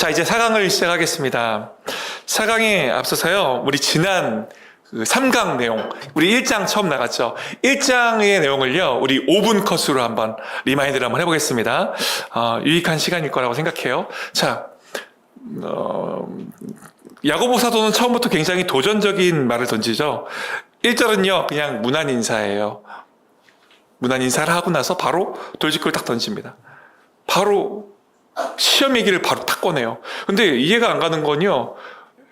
자, 이제 4강을 시작하겠습니다. 4강에 앞서서요, 우리 지난 그 3강 내용, 우리 1장 처음 나갔죠. 1장의 내용을요, 우리 5분 컷으로 한번 리마인드를 한번 해보겠습니다. 유익한 시간일 거라고 생각해요. 자, 야고보 사도는 처음부터 굉장히 도전적인 말을 던지죠. 1절은요, 그냥 문안 인사예요. 문안 인사를 하고 나서 바로 돌직구를 딱 던집니다. 바로 시험 얘기를 바로 탁 꺼내요. 근데 이해가 안 가는 건요,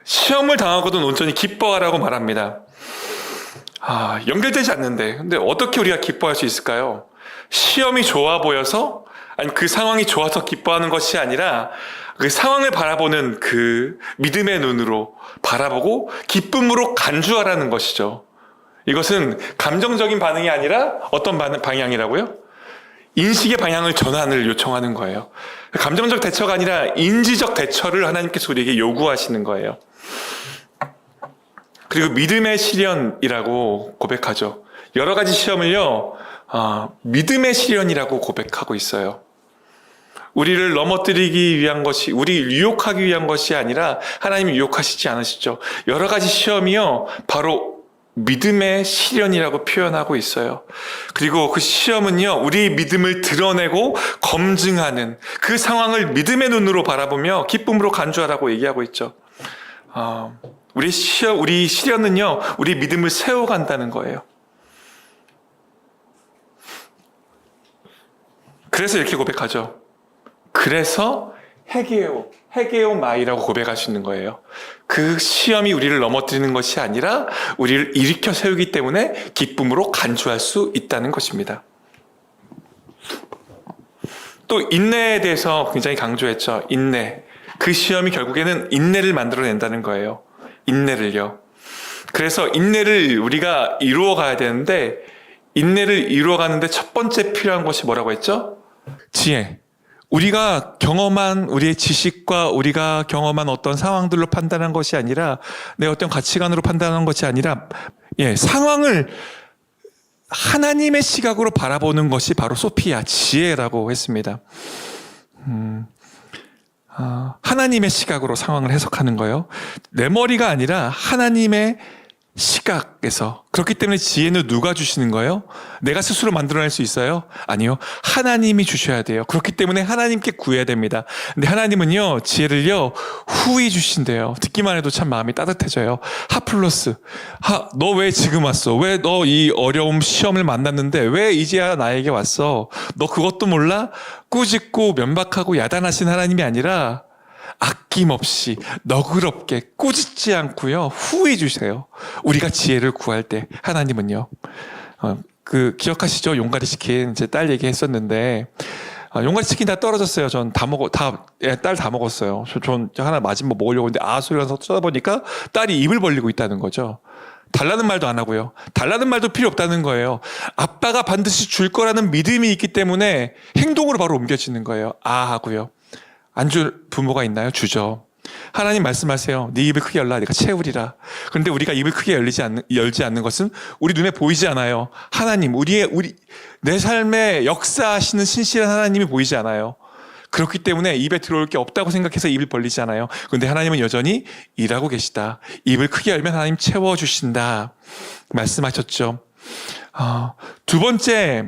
시험을 당하거든 온전히 기뻐하라고 말합니다. 연결되지 않는데, 근데 어떻게 우리가 기뻐할 수 있을까요? 시험이 좋아 보여서, 아니 그 상황이 좋아서 기뻐하는 것이 아니라 그 상황을 바라보는 그 믿음의 눈으로 바라보고 기쁨으로 간주하라는 것이죠. 이것은 감정적인 반응이 아니라 어떤 방향이라고요? 인식의 방향을 전환을 요청하는 거예요. 감정적 대처가 아니라 인지적 대처를 하나님께서 우리에게 요구하시는 거예요. 그리고 믿음의 시련이라고 고백하죠. 여러 가지 시험을요, 믿음의 시련이라고 고백하고 있어요. 우리를 넘어뜨리기 위한 것이, 우리를 유혹하기 위한 것이 아니라 하나님이 유혹하시지 않으시죠. 여러 가지 시험이요, 바로 믿음의 시련이라고 표현하고 있어요. 그리고 그 시험은요, 우리 믿음을 드러내고 검증하는 그 상황을 믿음의 눈으로 바라보며 기쁨으로 간주하라고 얘기하고 있죠. 우리 시련은요, 우리 믿음을 세워간다는 거예요. 그래서 이렇게 고백하죠. 그래서 헤게오 마이라고 고백하시는 거예요. 그 시험이 우리를 넘어뜨리는 것이 아니라 우리를 일으켜 세우기 때문에 기쁨으로 간주할 수 있다는 것입니다. 또 인내에 대해서 굉장히 강조했죠. 인내. 그 시험이 결국에는 인내를 만들어낸다는 거예요. 인내를요. 그래서 인내를 우리가 이루어 가야 되는데, 인내를 이루어 가는데 첫 번째 필요한 것이 뭐라고 했죠? 지혜. 우리가 경험한 우리의 지식과 우리가 경험한 어떤 상황들로 판단한 것이 아니라, 내 어떤 가치관으로 판단한 것이 아니라, 상황을 하나님의 시각으로 바라보는 것이 바로 소피아, 지혜라고 했습니다. 하나님의 시각으로 상황을 해석하는 거예요. 내 머리가 아니라 하나님의 시각에서. 그렇기 때문에 지혜는 누가 주시는 거예요? 내가 스스로 만들어낼 수 있어요? 아니요. 하나님이 주셔야 돼요. 그렇기 때문에 하나님께 구해야 됩니다. 근데 하나님은요, 지혜를요, 후히 주신대요. 듣기만 해도 참 마음이 따뜻해져요. 하플러스. 너 왜 지금 왔어? 왜 너 이 어려움 시험을 만났는데 왜 이제야 나에게 왔어? 너 그것도 몰라? 꾸짖고 면박하고 야단하신 하나님이 아니라 아낌없이 너그럽게 꾸짖지 않고요, 후히 주세요. 우리가 지혜를 구할 때 하나님은요. 기억하시죠? 용가리 치킨 제 딸 얘기했었는데, 용가리 치킨 다 떨어졌어요. 전 다 딸 다 먹었어요. 전 하나 마지막 먹으려고 했는데 소리가 나서 쳐다보니까 딸이 입을 벌리고 있다는 거죠. 달라는 말도 안 하고요. 달라는 말도 필요 없다는 거예요. 아빠가 반드시 줄 거라는 믿음이 있기 때문에 행동으로 바로 옮겨지는 거예요. 하고요. 안 줄 부모가 있나요? 주죠. 하나님 말씀하세요. 네 입을 크게 열라, 내가 채우리라. 그런데 우리가 입을 크게 열지 않는 것은 우리 눈에 보이지 않아요. 하나님, 내 삶에 역사하시는 신실한 하나님이 보이지 않아요. 그렇기 때문에 입에 들어올 게 없다고 생각해서 입을 벌리지 않아요. 그런데 하나님은 여전히 일하고 계시다. 입을 크게 열면 하나님 채워주신다 말씀하셨죠. 두 번째,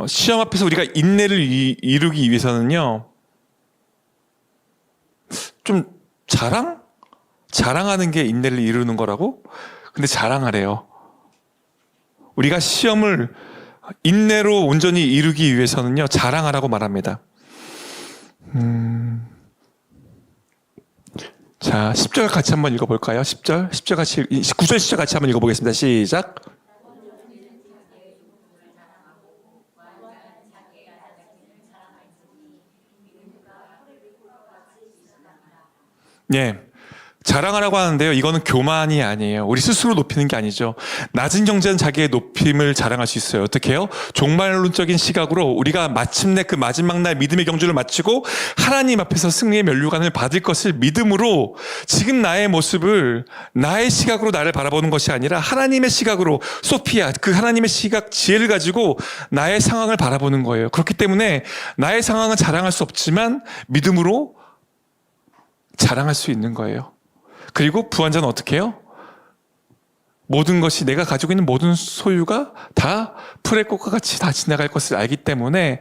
시험 앞에서 우리가 인내를 이루기 위해서는요, 좀 자랑하는 게 인내를 이루는 거라고? 근데 자랑하래요. 우리가 시험을 인내로 온전히 이루기 위해서는요, 자랑하라고 말합니다. 자, 10절 같이 한번 읽어볼까요? 9절, 10절 같이 한번 읽어보겠습니다. 시작. 예. 자랑하라고 하는데요. 이거는 교만이 아니에요. 우리 스스로 높이는 게 아니죠. 낮은 경제는 자기의 높임을 자랑할 수 있어요. 어떻게 해요? 종말론적인 시각으로 우리가 마침내 그 마지막 날 믿음의 경주를 마치고 하나님 앞에서 승리의 면류관을 받을 것을 믿음으로 지금 나의 모습을 나의 시각으로 나를 바라보는 것이 아니라 하나님의 시각으로 소피아, 그 하나님의 시각 지혜를 가지고 나의 상황을 바라보는 거예요. 그렇기 때문에 나의 상황은 자랑할 수 없지만 믿음으로 자랑할 수 있는 거예요. 그리고 부한자는 어떻게 해요? 모든 것이 내가 가지고 있는 모든 소유가 다 풀의 꽃과 같이 다 지나갈 것을 알기 때문에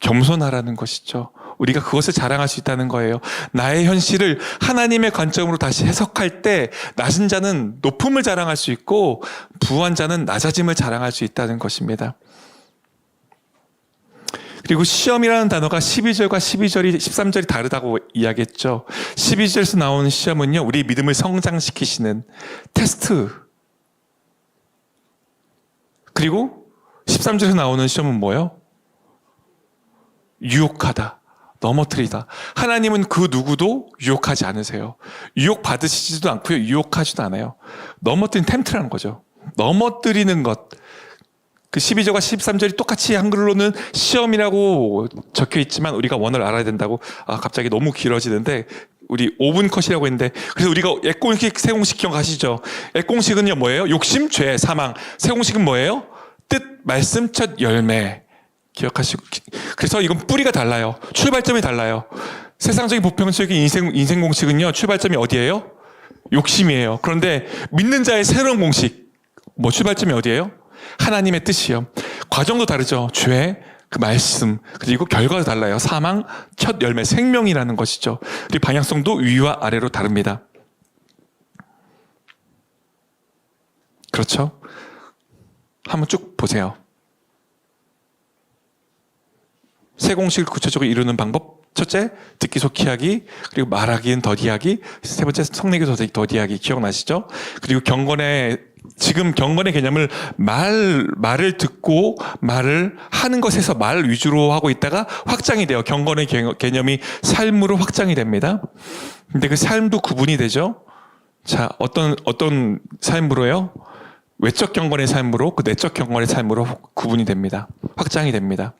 겸손하라는 것이죠. 우리가 그것을 자랑할 수 있다는 거예요. 나의 현실을 하나님의 관점으로 다시 해석할 때 낮은 자는 높음을 자랑할 수 있고 부한 자는 낮아짐을 자랑할 수 있다는 것입니다. 그리고 시험이라는 단어가 12절과 13절이 다르다고 이야기했죠. 12절에서 나오는 시험은요, 우리 믿음을 성장시키시는 테스트. 그리고 13절에서 나오는 시험은 뭐예요? 유혹하다, 넘어뜨리다. 하나님은 그 누구도 유혹하지 않으세요. 유혹 받으시지도 않고요, 유혹하지도 않아요. 넘어뜨린 템트라는 거죠. 넘어뜨리는 것. 그 12절과 13절이 똑같이 한글로는 시험이라고 적혀 있지만 우리가 원어를 알아야 된다고. 갑자기 너무 길어지는데 우리 5분 컷이라고 했는데, 그래서 우리가 액공식, 세공식 기억하시죠? 액공식은요 뭐예요? 욕심, 죄, 사망. 세공식은 뭐예요? 뜻, 말씀, 첫 열매. 기억하시고. 그래서 이건 뿌리가 달라요. 출발점이 달라요. 세상적인 보편적인 인생 공식은요, 출발점이 어디예요? 욕심이에요. 그런데 믿는 자의 새로운 공식, 출발점이 어디예요? 하나님의 뜻이요. 과정도 다르죠. 죄, 그 말씀, 그리고 결과도 달라요. 사망, 첫 열매, 생명이라는 것이죠. 그리고 방향성도 위와 아래로 다릅니다. 그렇죠? 한번 쭉 보세요. 세 공식을 구체적으로 이루는 방법. 첫째, 듣기 속히 하기. 그리고 말하기는 더디하기. 세 번째, 성내기 더디하기. 기억나시죠? 그리고 지금 경건의 개념을 말을 듣고 말을 하는 것에서 말 위주로 하고 있다가 확장이 돼요. 경건의 개념이 삶으로 확장이 됩니다. 근데 그 삶도 구분이 되죠. 자, 어떤 삶으로요? 외적 경건의 삶으로, 그 내적 경건의 삶으로 구분이 됩니다. 확장이 됩니다.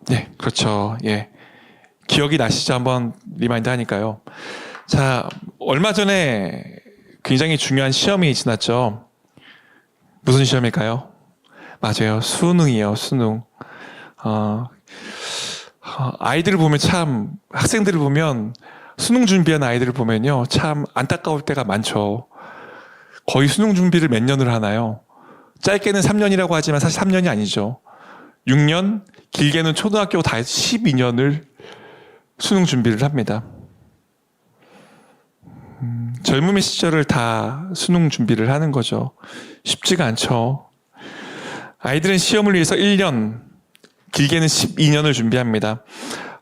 네, 그렇죠. 예. 기억이 나시죠? 한번 리마인드 하니까요. 자, 얼마 전에 굉장히 중요한 시험이 지났죠. 무슨 시험일까요? 맞아요. 수능이에요, 수능. 아이들을 보면 참, 학생들을 보면, 수능 준비한 아이들을 보면요, 참 안타까울 때가 많죠. 거의 수능 준비를 몇 년을 하나요? 짧게는 3년이라고 하지만 사실 3년이 아니죠. 6년, 길게는 초등학교 다 해서 12년을 수능 준비를 합니다. 젊음의 시절을 다 수능 준비를 하는 거죠. 쉽지가 않죠. 아이들은 시험을 위해서 1년, 길게는 12년을 준비합니다.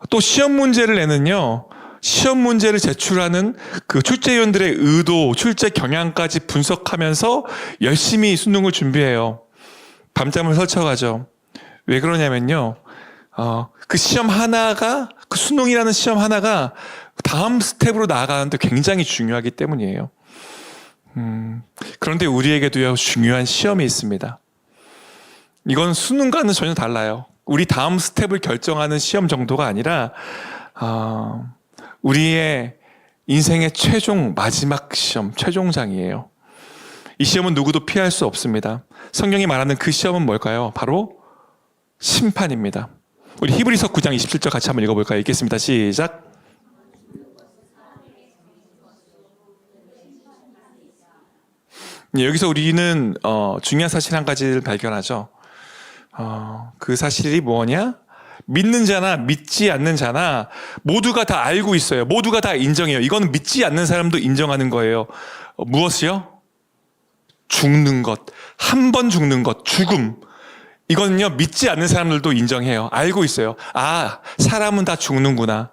또 시험 문제를 내는요, 시험 문제를 제출하는 그 출제위원들의 의도, 출제 경향까지 분석하면서 열심히 수능을 준비해요. 밤잠을 설쳐가죠. 왜 그러냐면요, 그 시험 하나가, 그 수능이라는 시험 하나가 다음 스텝으로 나아가는데 굉장히 중요하기 때문이에요. 그런데 우리에게도요, 중요한 시험이 있습니다. 이건 수능과는 전혀 달라요. 우리 다음 스텝을 결정하는 시험 정도가 아니라, 우리의 인생의 최종 마지막 시험, 최종장이에요. 이 시험은 누구도 피할 수 없습니다. 성경이 말하는 그 시험은 뭘까요? 바로 심판입니다. 우리 히브리서 9장 27절 같이 한번 읽어볼까요? 읽겠습니다. 시작. 여기서 우리는 중요한 사실 한 가지를 발견하죠. 그 사실이 뭐냐? 믿는 자나 믿지 않는 자나 모두가 다 알고 있어요. 모두가 다 인정해요. 이거는 믿지 않는 사람도 인정하는 거예요. 무엇이요? 죽는 것. 한 번 죽는 것. 죽음. 이거는요, 믿지 않는 사람들도 인정해요. 알고 있어요. 사람은 다 죽는구나.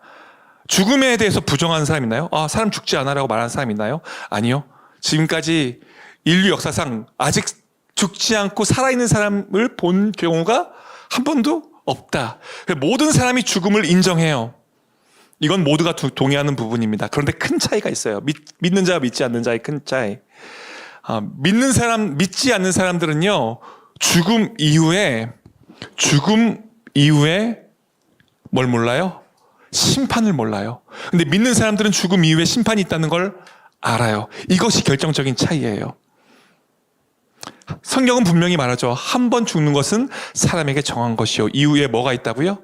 죽음에 대해서 부정하는 사람 있나요? 사람 죽지 않아라고 말하는 사람 있나요? 아니요. 지금까지 인류 역사상 아직 죽지 않고 살아있는 사람을 본 경우가 한 번도 없다. 모든 사람이 죽음을 인정해요. 이건 모두가 동의하는 부분입니다. 그런데 큰 차이가 있어요. 믿는 자와 믿지 않는 자의 큰 차이. 믿지 않는 사람들은요, 죽음 이후에 뭘 몰라요? 심판을 몰라요. 근데 믿는 사람들은 죽음 이후에 심판이 있다는 걸 알아요. 이것이 결정적인 차이예요. 성경은 분명히 말하죠. 한 번 죽는 것은 사람에게 정한 것이요. 이후에 뭐가 있다고요?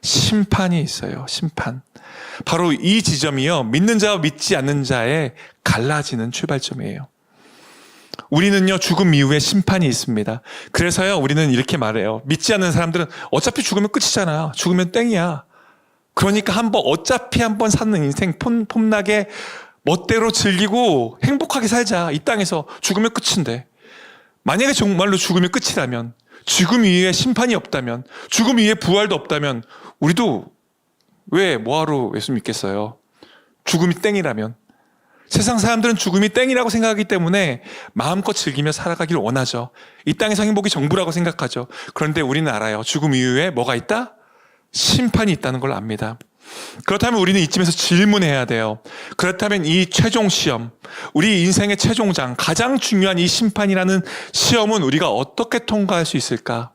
심판이 있어요. 심판. 바로 이 지점이요. 믿는 자와 믿지 않는 자의 갈라지는 출발점이에요. 우리는요, 죽음 이후에 심판이 있습니다. 그래서요, 우리는 이렇게 말해요. 믿지 않는 사람들은 어차피 죽으면 끝이잖아. 죽으면 땡이야. 그러니까 어차피 한 번 사는 인생 폼나게 멋대로 즐기고 행복하게 살자. 이 땅에서 죽으면 끝인데. 만약에 정말로 죽으면 끝이라면, 죽음 이후에 심판이 없다면, 죽음 이후에 부활도 없다면, 우리도 왜 뭐하러 예수 믿겠어요? 죽음이 땡이라면. 세상 사람들은 죽음이 땡이라고 생각하기 때문에 마음껏 즐기며 살아가기를 원하죠. 이 땅에서 행복이 전부라고 생각하죠. 그런데 우리는 알아요. 죽음 이후에 뭐가 있다? 심판이 있다는 걸 압니다. 그렇다면 우리는 이쯤에서 질문해야 돼요. 그렇다면 이 최종 시험, 우리 인생의 최종장, 가장 중요한 이 심판이라는 시험은 우리가 어떻게 통과할 수 있을까?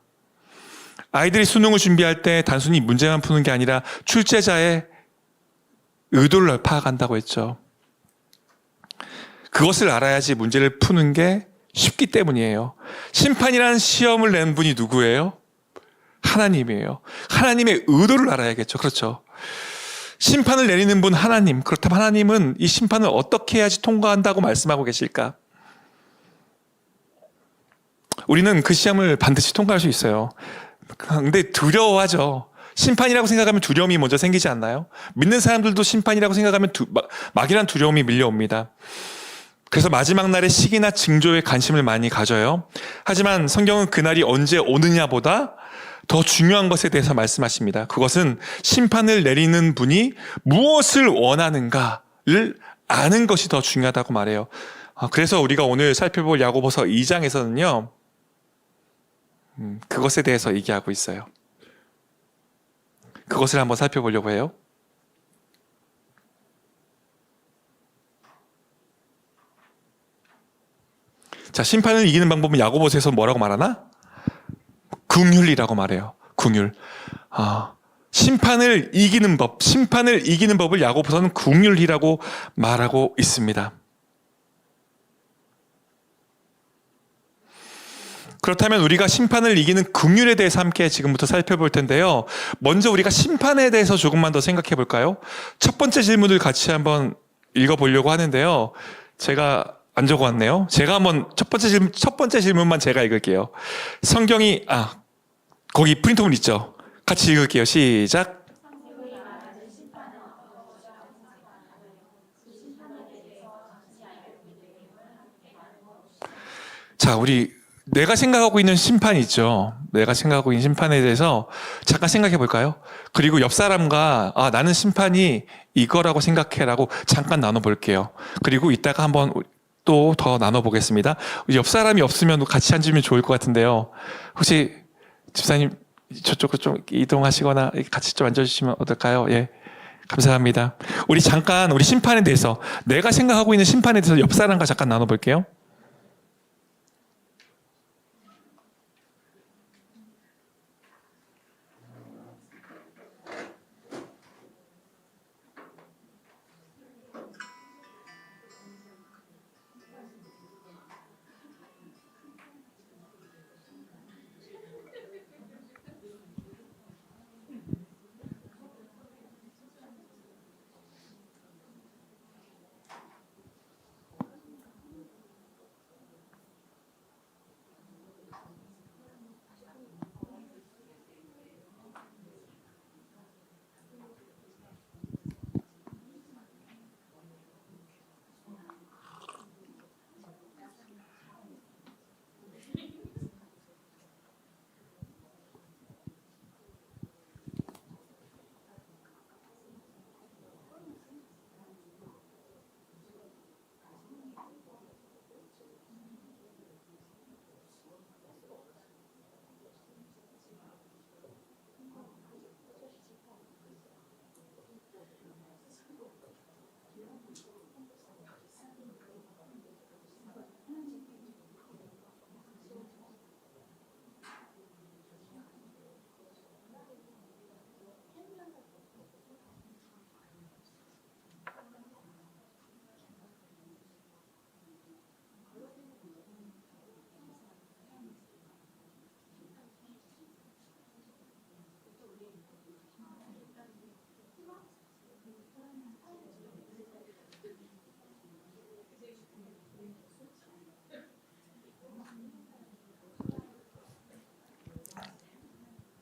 아이들이 수능을 준비할 때 단순히 문제만 푸는 게 아니라 출제자의 의도를 파악한다고 했죠. 그것을 알아야지 문제를 푸는 게 쉽기 때문이에요. 심판이라는 시험을 낸 분이 누구예요? 하나님이에요. 하나님의 의도를 알아야겠죠. 그렇죠. 심판을 내리는 분 하나님. 그렇다면 하나님은 이 심판을 어떻게 해야지 통과한다고 말씀하고 계실까? 우리는 그 시험을 반드시 통과할 수 있어요. 근데 두려워하죠. 심판이라고 생각하면 두려움이 먼저 생기지 않나요? 믿는 사람들도 심판이라고 생각하면 막연한 두려움이 밀려옵니다. 그래서 마지막 날의 시기나 징조에 관심을 많이 가져요. 하지만 성경은 그날이 언제 오느냐보다 더 중요한 것에 대해서 말씀하십니다. 그것은 심판을 내리는 분이 무엇을 원하는가를 아는 것이 더 중요하다고 말해요. 그래서 우리가 오늘 살펴볼 야고보서 2장에서는요. 그것에 대해서 얘기하고 있어요. 그것을 한번 살펴보려고 해요. 자, 심판을 이기는 방법은 야고보서에서 뭐라고 말하나? 긍휼이라고 말해요. 긍휼. 심판을 이기는 법을 야고보서는 긍휼이라고 말하고 있습니다. 그렇다면 우리가 심판을 이기는 긍휼에 대해서 함께 지금부터 살펴볼 텐데요. 먼저 우리가 심판에 대해서 조금만 더 생각해 볼까요? 첫 번째 질문을 같이 한번 읽어보려고 하는데요. 제가 안 적어왔네요. 제가 한번 첫 번째 질문만 제가 읽을게요. 성경이 거기 프린트물 있죠? 같이 읽을게요. 시작. 자, 내가 생각하고 있는 심판이 있죠. 내가 생각하고 있는 심판에 대해서 잠깐 생각해 볼까요? 그리고 옆 사람과 나는 심판이 이거라고 생각해라고 잠깐 나눠볼게요. 그리고 이따가 한번 또 더 나눠보겠습니다. 옆 사람이 없으면 같이 앉으면 좋을 것 같은데요. 혹시 집사님 저쪽으로 좀 이동하시거나 같이 좀 앉아주시면 어떨까요? 예, 감사합니다. 우리 잠깐 우리 심판에 대해서 내가 생각하고 있는 심판에 대해서 옆 사람과 잠깐 나눠볼게요.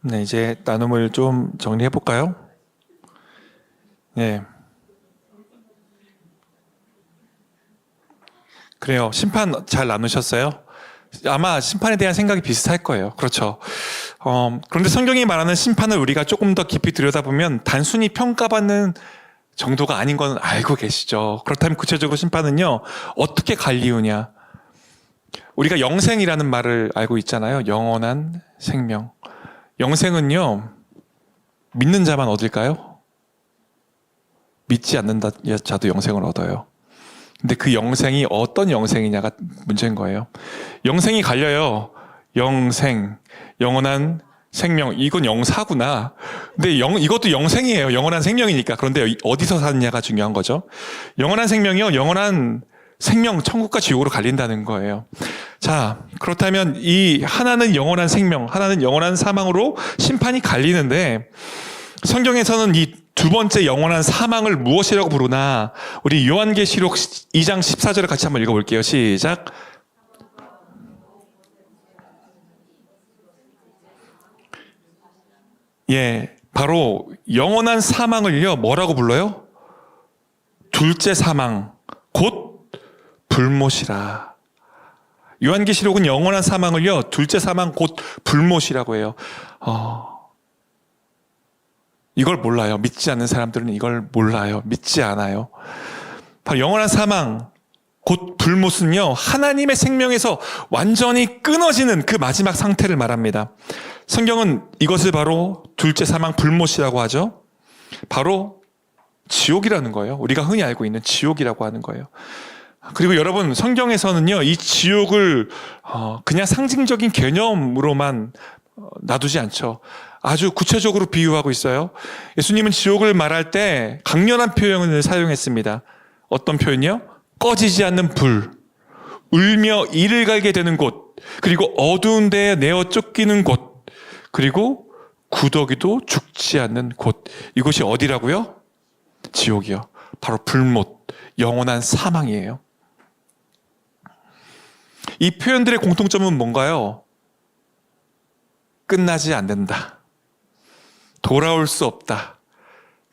네, 이제 나눔을 좀 정리해 볼까요? 네. 그래요. 심판 잘 나누셨어요? 아마 심판에 대한 생각이 비슷할 거예요. 그렇죠. 그런데 성경이 말하는 심판을 우리가 조금 더 깊이 들여다보면 단순히 평가받는 정도가 아닌 건 알고 계시죠. 그렇다면 구체적으로 심판은요, 어떻게 갈리우냐. 우리가 영생이라는 말을 알고 있잖아요. 영원한 생명. 영생은요, 믿는 자만 얻을까요? 믿지 않는 자도 영생을 얻어요. 근데 그 영생이 어떤 영생이냐가 문제인 거예요. 영생이 갈려요. 영생, 영원한 생명. 이건 영사구나. 근데 이것도 영생이에요. 영원한 생명이니까. 그런데 어디서 사느냐가 중요한 거죠. 영원한 생명이요. 영원한 생명, 천국과 지옥으로 갈린다는 거예요. 자, 그렇다면 이 하나는 영원한 생명, 하나는 영원한 사망으로 심판이 갈리는데 성경에서는 이 두 번째 영원한 사망을 무엇이라고 부르나? 우리 요한계시록 2장 14절을 같이 한번 읽어볼게요. 시작. 예, 바로 영원한 사망을요, 뭐라고 불러요? 둘째 사망, 곧 불못이라. 요한계시록은 영원한 사망을요, 둘째 사망, 곧 불못이라고 해요. 이걸 몰라요. 믿지 않는 사람들은 이걸 몰라요. 믿지 않아요. 바로 영원한 사망, 곧 불못은요, 하나님의 생명에서 완전히 끊어지는 그 마지막 상태를 말합니다. 성경은 이것을 바로 둘째 사망 불못이라고 하죠. 바로 지옥이라는 거예요. 우리가 흔히 알고 있는 지옥이라고 하는 거예요. 그리고 여러분, 성경에서는요, 이 지옥을 그냥 상징적인 개념으로만 놔두지 않죠. 아주 구체적으로 비유하고 있어요. 예수님은 지옥을 말할 때 강렬한 표현을 사용했습니다. 어떤 표현이요? 꺼지지 않는 불, 울며 이를 갈게 되는 곳, 그리고 어두운 데에 내어 쫓기는 곳, 그리고 구더기도 죽지 않는 곳. 이곳이 어디라고요? 지옥이요. 바로 불못, 영원한 사망이에요. 이 표현들의 공통점은 뭔가요? 끝나지 않는다. 돌아올 수 없다.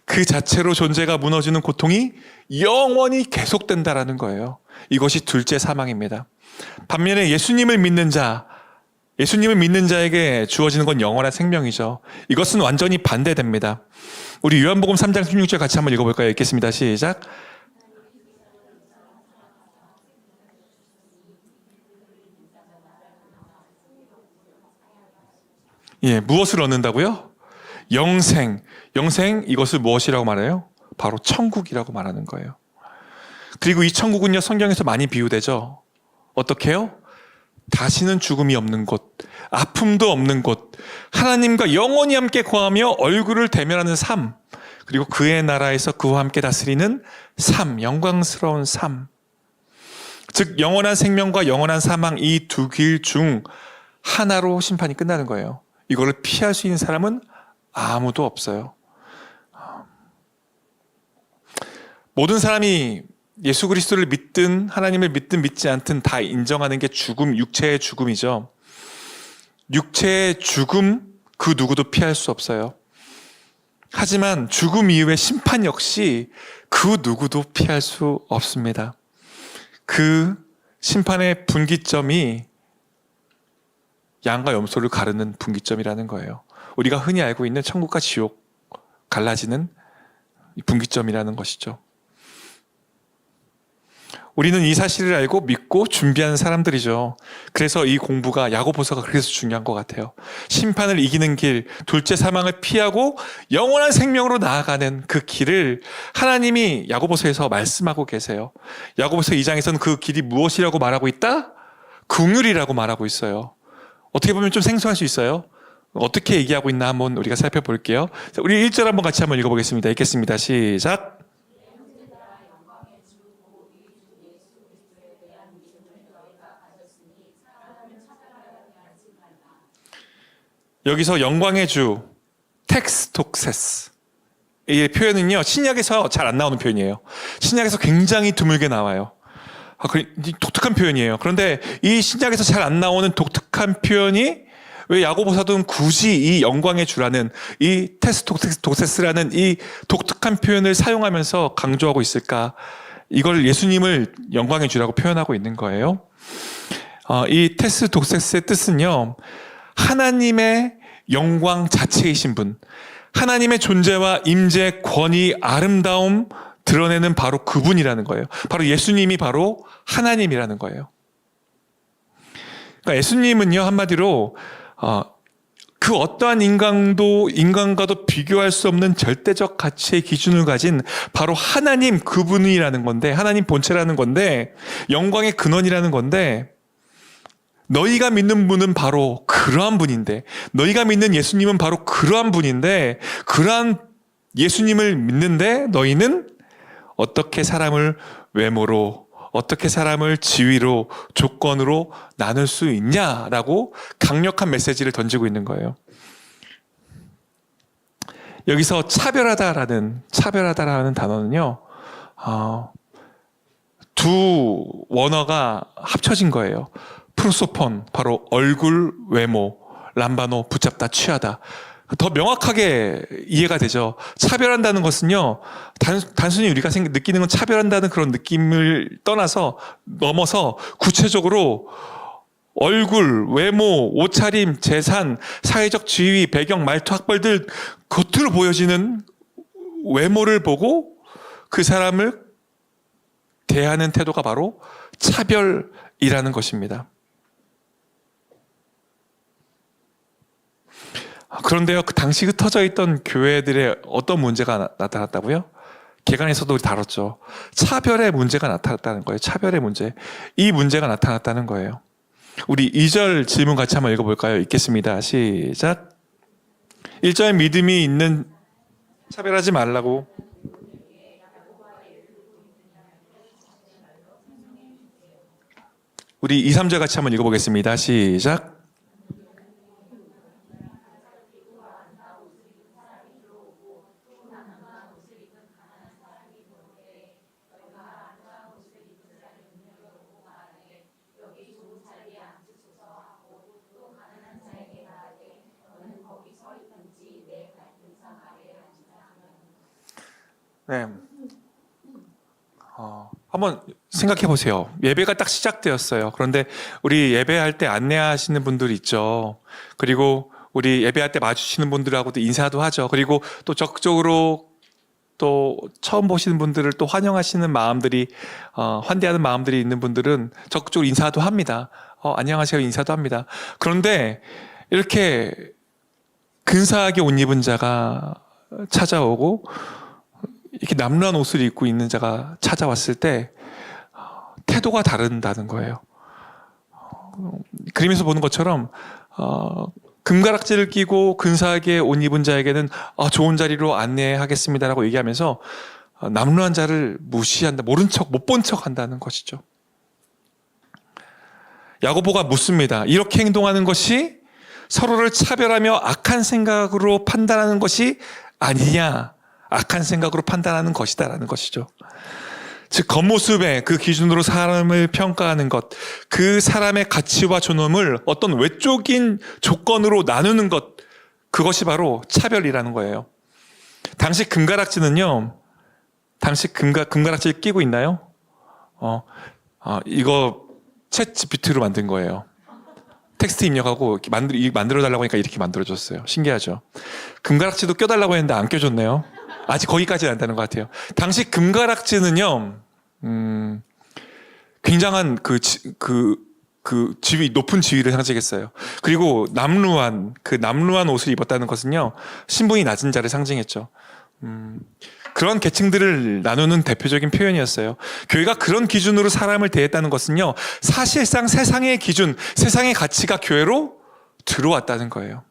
그 자체로 존재가 무너지는 고통이 영원히 계속된다라는 거예요. 이것이 둘째 사망입니다. 반면에 예수님을 믿는 자에게 주어지는 건 영원한 생명이죠. 이것은 완전히 반대됩니다. 우리 요한복음 3장 16절 같이 한번 읽어볼까요? 읽겠습니다. 시작. 예, 무엇을 얻는다고요? 영생, 이것을 무엇이라고 말해요? 바로 천국이라고 말하는 거예요. 그리고 이 천국은요, 성경에서 많이 비유되죠. 어떻게 해요? 다시는 죽음이 없는 곳, 아픔도 없는 곳, 하나님과 영원히 함께 거하며 얼굴을 대면하는 삶, 그리고 그의 나라에서 그와 함께 다스리는 삶, 영광스러운 삶. 즉 영원한 생명과 영원한 사망, 이 두 길 중 하나로 심판이 끝나는 거예요. 이거를 피할 수 있는 사람은 아무도 없어요. 모든 사람이 예수 그리스도를 믿든 하나님을 믿든 믿지 않든 다 인정하는 게 죽음, 육체의 죽음이죠. 육체의 죽음 그 누구도 피할 수 없어요. 하지만 죽음 이후의 심판 역시 그 누구도 피할 수 없습니다. 그 심판의 분기점이 양과 염소를 가르는 분기점이라는 거예요. 우리가 흔히 알고 있는 천국과 지옥 갈라지는 분기점이라는 것이죠. 우리는 이 사실을 알고 믿고 준비하는 사람들이죠. 그래서 이 공부가, 야고보서가 그래서 중요한 것 같아요. 심판을 이기는 길, 둘째 사망을 피하고 영원한 생명으로 나아가는 그 길을 하나님이 야고보서에서 말씀하고 계세요. 야고보서 2장에서는 그 길이 무엇이라고 말하고 있다? 긍휼이라고 말하고 있어요. 어떻게 보면 좀 생소할 수 있어요. 어떻게 얘기하고 있나 한번 우리가 살펴볼게요. 우리 1절 한번 같이 한번 읽어보겠습니다. 읽겠습니다. 시작. 여기서 영광의 주, 텍스톡세스. 이 표현은요, 신약에서 잘 안 나오는 표현이에요. 신약에서 굉장히 드물게 나와요. 독특한 표현이에요. 그런데 이 신약에서 잘 안 나오는 독특한 표현이 왜 야고보 사도는 굳이 이 영광의 주라는 이 도세스라는 이 독특한 표현을 사용하면서 강조하고 있을까? 이걸 예수님을 영광의 주라고 표현하고 있는 거예요. 이 도세스의 뜻은요, 하나님의 영광 자체이신 분, 하나님의 존재와 임재, 권위, 아름다움 드러내는 바로 그분이라는 거예요. 바로 예수님이 바로 하나님이라는 거예요. 그러니까 예수님은요, 한마디로 그 어떠한 인간과도 비교할 수 없는 절대적 가치의 기준을 가진 바로 하나님 그분이라는 건데, 하나님 본체라는 건데, 영광의 근원이라는 건데, 너희가 믿는 분은 바로 그러한 분인데, 너희가 믿는 예수님은 바로 그러한 분인데, 그러한 예수님을 믿는데 너희는 어떻게 사람을 외모로, 어떻게 사람을 지위로, 조건으로 나눌 수 있냐라고 강력한 메시지를 던지고 있는 거예요. 여기서 차별하다라는 단어는요, 두 원어가 합쳐진 거예요. 프로소폰, 바로 얼굴, 외모, 람바노, 붙잡다, 취하다. 더 명확하게 이해가 되죠. 차별한다는 것은요, 단순히 우리가 느끼는 건 차별한다는 그런 느낌을 넘어서 구체적으로 얼굴, 외모, 옷차림, 재산, 사회적 지위, 배경, 말투, 학벌들 겉으로 보여지는 외모를 보고 그 사람을 대하는 태도가 바로 차별이라는 것입니다. 그런데요, 그 당시 흩어져 있던 교회들의 어떤 문제가 나타났다고요? 개간에서도 다뤘죠. 차별의 문제가 나타났다는 거예요. 차별의 문제. 이 문제가 나타났다는 거예요. 우리 2절 질문 같이 한번 읽어볼까요? 읽겠습니다. 시작. 1절에 믿음이 있는 차별하지 말라고. 우리 2, 3절 같이 한번 읽어보겠습니다. 시작. 네. 한번 생각해 보세요. 예배가 딱 시작되었어요. 그런데 우리 예배할 때 안내하시는 분들 있죠. 그리고 우리 예배할 때 마주치는 분들하고도 인사도 하죠. 그리고 또 적극적으로 또 처음 보시는 분들을 또 환영하시는 마음들이, 환대하는 마음들이 있는 분들은 적극적으로 인사도 합니다. 안녕하세요 인사도 합니다. 그런데 이렇게 근사하게 옷 입은 자가 찾아오고 이렇게 남루한 옷을 입고 있는 자가 찾아왔을 때 태도가 다른다는 거예요. 그림에서 보는 것처럼 금가락지를 끼고 근사하게 옷 입은 자에게는 좋은 자리로 안내하겠습니다라고 얘기하면서 남루한 자를 무시한다, 모른 척, 못 본 척 한다는 것이죠. 야고보가 묻습니다. 이렇게 행동하는 것이 서로를 차별하며 악한 생각으로 판단하는 것이 아니냐? 악한 생각으로 판단하는 것이다라는 것이죠. 즉 겉모습의 그 기준으로 사람을 평가하는 것, 그 사람의 가치와 존엄을 어떤 외적인 조건으로 나누는 것, 그것이 바로 차별이라는 거예요. 당시 금가락지는요, 금가락지를 끼고 있나요? 이거 챗 GPT로 만든 거예요. 텍스트 입력하고 만들어달라고 하니까 이렇게 만들어줬어요. 신기하죠? 금가락지도 껴달라고 했는데 안 껴줬네요. 아직 거기까지는 안 되는 것 같아요. 당시 금가락지는요, 굉장한 지위, 높은 지위를 상징했어요. 그리고 남루한 옷을 입었다는 것은요, 신분이 낮은 자를 상징했죠. 그런 계층들을 나누는 대표적인 표현이었어요. 교회가 그런 기준으로 사람을 대했다는 것은요, 사실상 세상의 기준, 세상의 가치가 교회로 들어왔다는 거예요.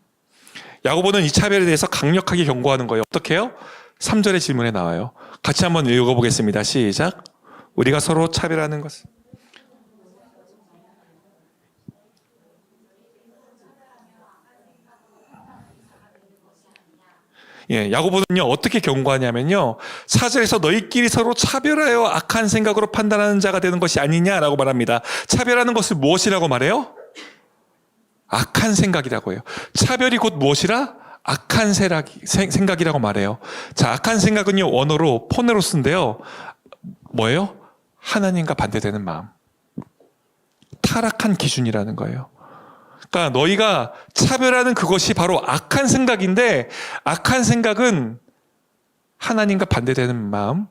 야고보는 이 차별에 대해서 강력하게 경고하는 거예요. 어떻게 해요? 3절의 질문에 나와요. 같이 한번 읽어보겠습니다. 시작. 우리가 서로 차별하는 것은 야고보는요 어떻게 경고하냐면요, 4절에서 너희끼리 서로 차별하여 악한 생각으로 판단하는 자가 되는 것이 아니냐라고 말합니다. 차별하는 것을 무엇이라고 말해요? 악한 생각이라고 해요. 차별이 곧 무엇이라? 악한 생각이라고 말해요. 자, 악한 생각은요, 원어로 포네로스인데요. 뭐예요? 하나님과 반대되는 마음. 타락한 기준이라는 거예요. 그러니까 너희가 차별하는 그것이 바로 악한 생각인데, 악한 생각은 하나님과 반대되는 마음,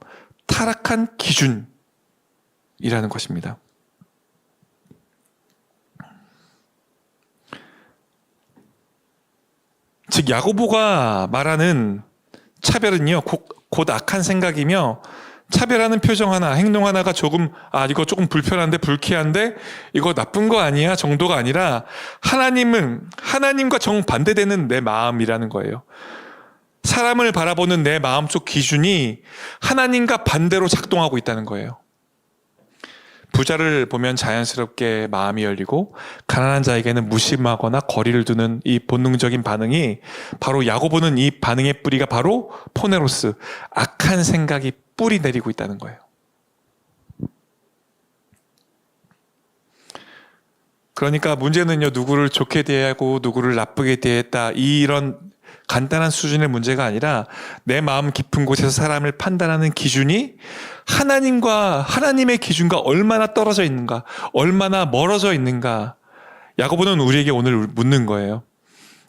타락한 기준이라는 것입니다. 즉 야고보가 말하는 차별은요, 곧 악한 생각이며, 차별하는 표정 하나, 행동 하나가 조금 이거 조금 불편한데, 불쾌한데, 이거 나쁜 거 아니야 정도가 아니라, 하나님과 정반대되는 내 마음이라는 거예요. 사람을 바라보는 내 마음속 기준이 하나님과 반대로 작동하고 있다는 거예요. 부자를 보면 자연스럽게 마음이 열리고, 가난한 자에게는 무심하거나 거리를 두는 이 본능적인 반응이, 바로 야고보는 이 반응의 뿌리가 바로 포네로스, 악한 생각이 뿌리 내리고 있다는 거예요. 그러니까 문제는요, 누구를 좋게 대하고 누구를 나쁘게 대했다, 이런 간단한 수준의 문제가 아니라, 내 마음 깊은 곳에서 사람을 판단하는 기준이 하나님의 기준과 얼마나 떨어져 있는가, 얼마나 멀어져 있는가. 야고보는 우리에게 오늘 묻는 거예요.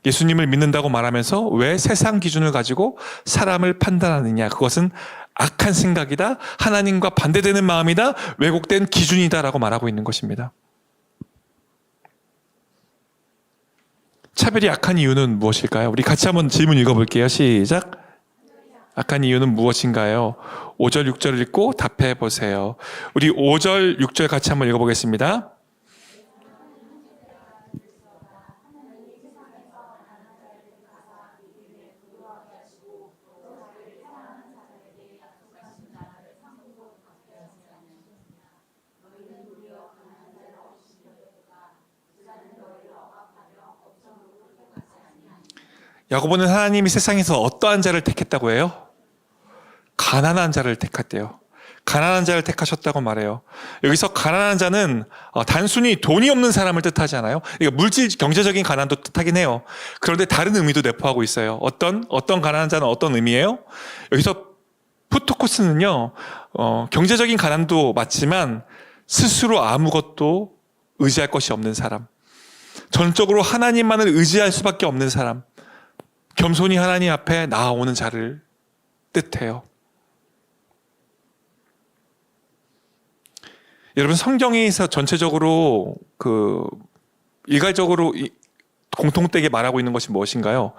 예수님을 믿는다고 말하면서 왜 세상 기준을 가지고 사람을 판단하느냐? 그것은 악한 생각이다, 하나님과 반대되는 마음이다, 왜곡된 기준이다라고 말하고 있는 것입니다. 차별이 악한 이유는 무엇일까요? 우리 같이 한번 질문 읽어볼게요. 시작. 악한 이유는 무엇인가요? 5절, 6절을 읽고 답해 보세요. 우리 5절, 6절 같이 한번 읽어보겠습니다. 야고보는 하나님이 세상에서 어떠한 자를 택했다고 해요? 가난한 자를 택했대요. 가난한 자를 택하셨다고 말해요. 여기서 가난한 자는 단순히 돈이 없는 사람을 뜻하지 않아요. 그러니까 물질 경제적인 가난도 뜻하긴 해요. 그런데 다른 의미도 내포하고 있어요. 어떤 가난한 자는 어떤 의미예요? 여기서 푸토코스는요, 경제적인 가난도 맞지만 스스로 아무것도 의지할 것이 없는 사람, 전적으로 하나님만을 의지할 수밖에 없는 사람, 겸손히 하나님 앞에 나아오는 자를 뜻해요. 여러분, 성경에서 전체적으로 일괄적으로 공통되게 말하고 있는 것이 무엇인가요?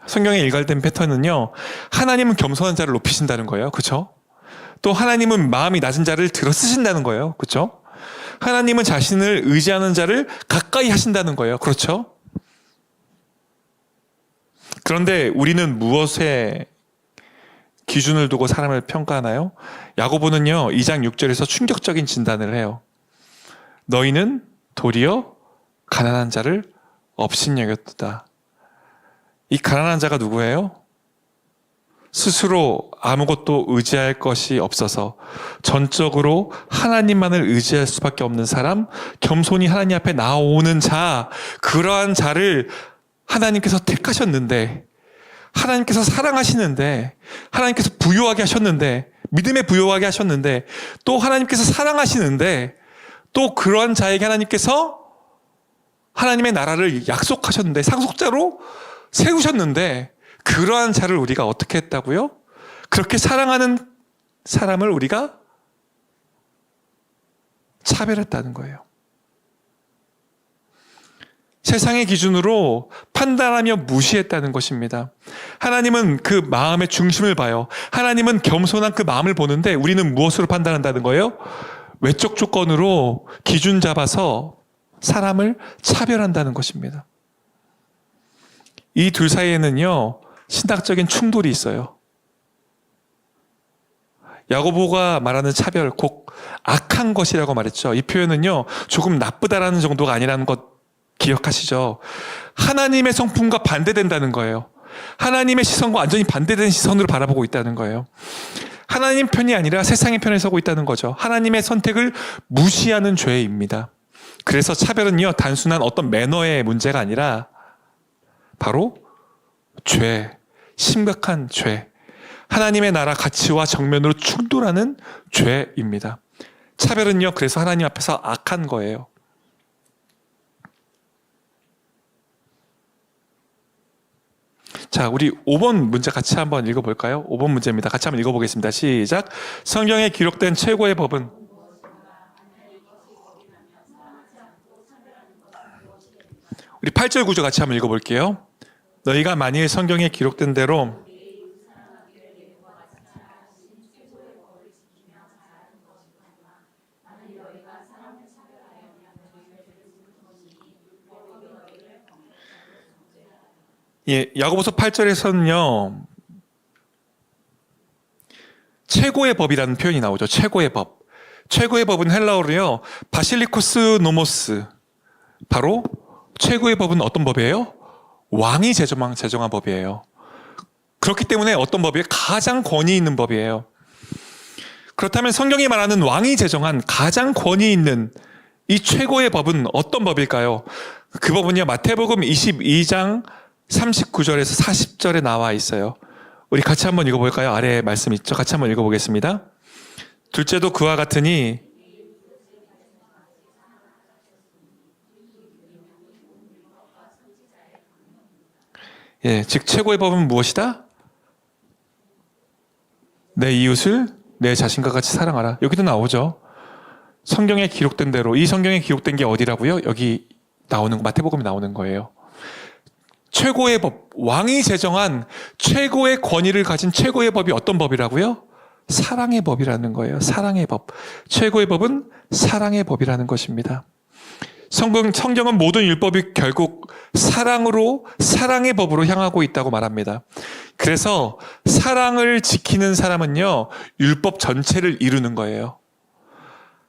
성경의 일괄된 패턴은요, 하나님은 겸손한 자를 높이신다는 거예요. 그렇죠? 또 하나님은 마음이 낮은 자를 들어 쓰신다는 거예요. 그렇죠? 하나님은 자신을 의지하는 자를 가까이 하신다는 거예요. 그렇죠? 그런데 우리는 무엇에 기준을 두고 사람을 평가하나요? 야고보는요, 2장 6절에서 충격적인 진단을 해요. 너희는 도리어 가난한 자를 업신여겼도다. 이 가난한 자가 누구예요? 스스로 아무것도 의지할 것이 없어서 전적으로 하나님만을 의지할 수밖에 없는 사람, 겸손히 하나님 앞에 나오는 자, 그러한 자를 하나님께서 택하셨는데, 하나님께서 사랑하시는데, 하나님께서 부유하게 하셨는데, 믿음에 부유하게 하셨는데, 또 하나님께서 사랑하시는데, 또 그러한 자에게 하나님께서 하나님의 나라를 약속하셨는데, 상속자로 세우셨는데, 그러한 자를 우리가 어떻게 했다고요? 그렇게 사랑하는 사람을 우리가 차별했다는 거예요. 세상의 기준으로 판단하며 무시했다는 것입니다. 하나님은 그 마음의 중심을 봐요. 하나님은 겸손한 그 마음을 보는데, 우리는 무엇으로 판단한다는 거예요? 외적 조건으로 기준 잡아서 사람을 차별한다는 것입니다. 이 둘 사이에는요, 신학적인 충돌이 있어요. 야고보가 말하는 차별, 곧 악한 것이라고 말했죠. 이 표현은요, 조금 나쁘다라는 정도가 아니라는 것 기억하시죠? 하나님의 성품과 반대된다는 거예요. 하나님의 시선과 완전히 반대된 시선으로 바라보고 있다는 거예요. 하나님 편이 아니라 세상의 편에 서고 있다는 거죠. 하나님의 선택을 무시하는 죄입니다. 그래서 차별은요, 단순한 어떤 매너의 문제가 아니라 바로 죄, 심각한 죄, 하나님의 나라 가치와 정면으로 충돌하는 죄입니다. 차별은요, 그래서 하나님 앞에서 악한 거예요. 자, 우리 5번 문제 같이 한번 읽어볼까요? 5번 문제입니다. 같이 한번 읽어보겠습니다. 시작. 성경에 기록된 최고의 법은 우리 8절 9절 같이 한번 읽어볼게요. 너희가 만일 성경에 기록된 대로 야고보서 8절에서는요, 최고의 법이라는 표현이 나오죠. 최고의 법. 최고의 법은 헬라어로요, 바실리코스 노모스. 바로 최고의 법은 어떤 법이에요? 왕이 제정한 법이에요. 그렇기 때문에 어떤 법이에요? 가장 권위 있는 법이에요. 그렇다면 성경이 말하는 왕이 제정한 가장 권위 있는 이 최고의 법은 어떤 법일까요? 그 법은요, 마태복음 22장 39절에서 40절에 나와 있어요. 우리 같이 한번 읽어볼까요? 아래에 말씀 있죠? 같이 한번 읽어보겠습니다. 둘째도 그와 같으니 즉 최고의 법은 무엇이다? 내 이웃을 내 자신과 같이 사랑하라. 여기도 나오죠. 성경에 기록된 대로. 이 성경에 기록된 게 어디라고요? 여기 나오는 마태복음에 나오는 거예요. 최고의 법, 왕이 제정한 최고의 권위를 가진 최고의 법이 어떤 법이라고요? 사랑의 법이라는 거예요. 사랑의 법. 최고의 법은 사랑의 법이라는 것입니다. 성경은 모든 율법이 결국 사랑의 법으로 향하고 있다고 말합니다. 그래서 사랑을 지키는 사람은요, 율법 전체를 이루는 거예요.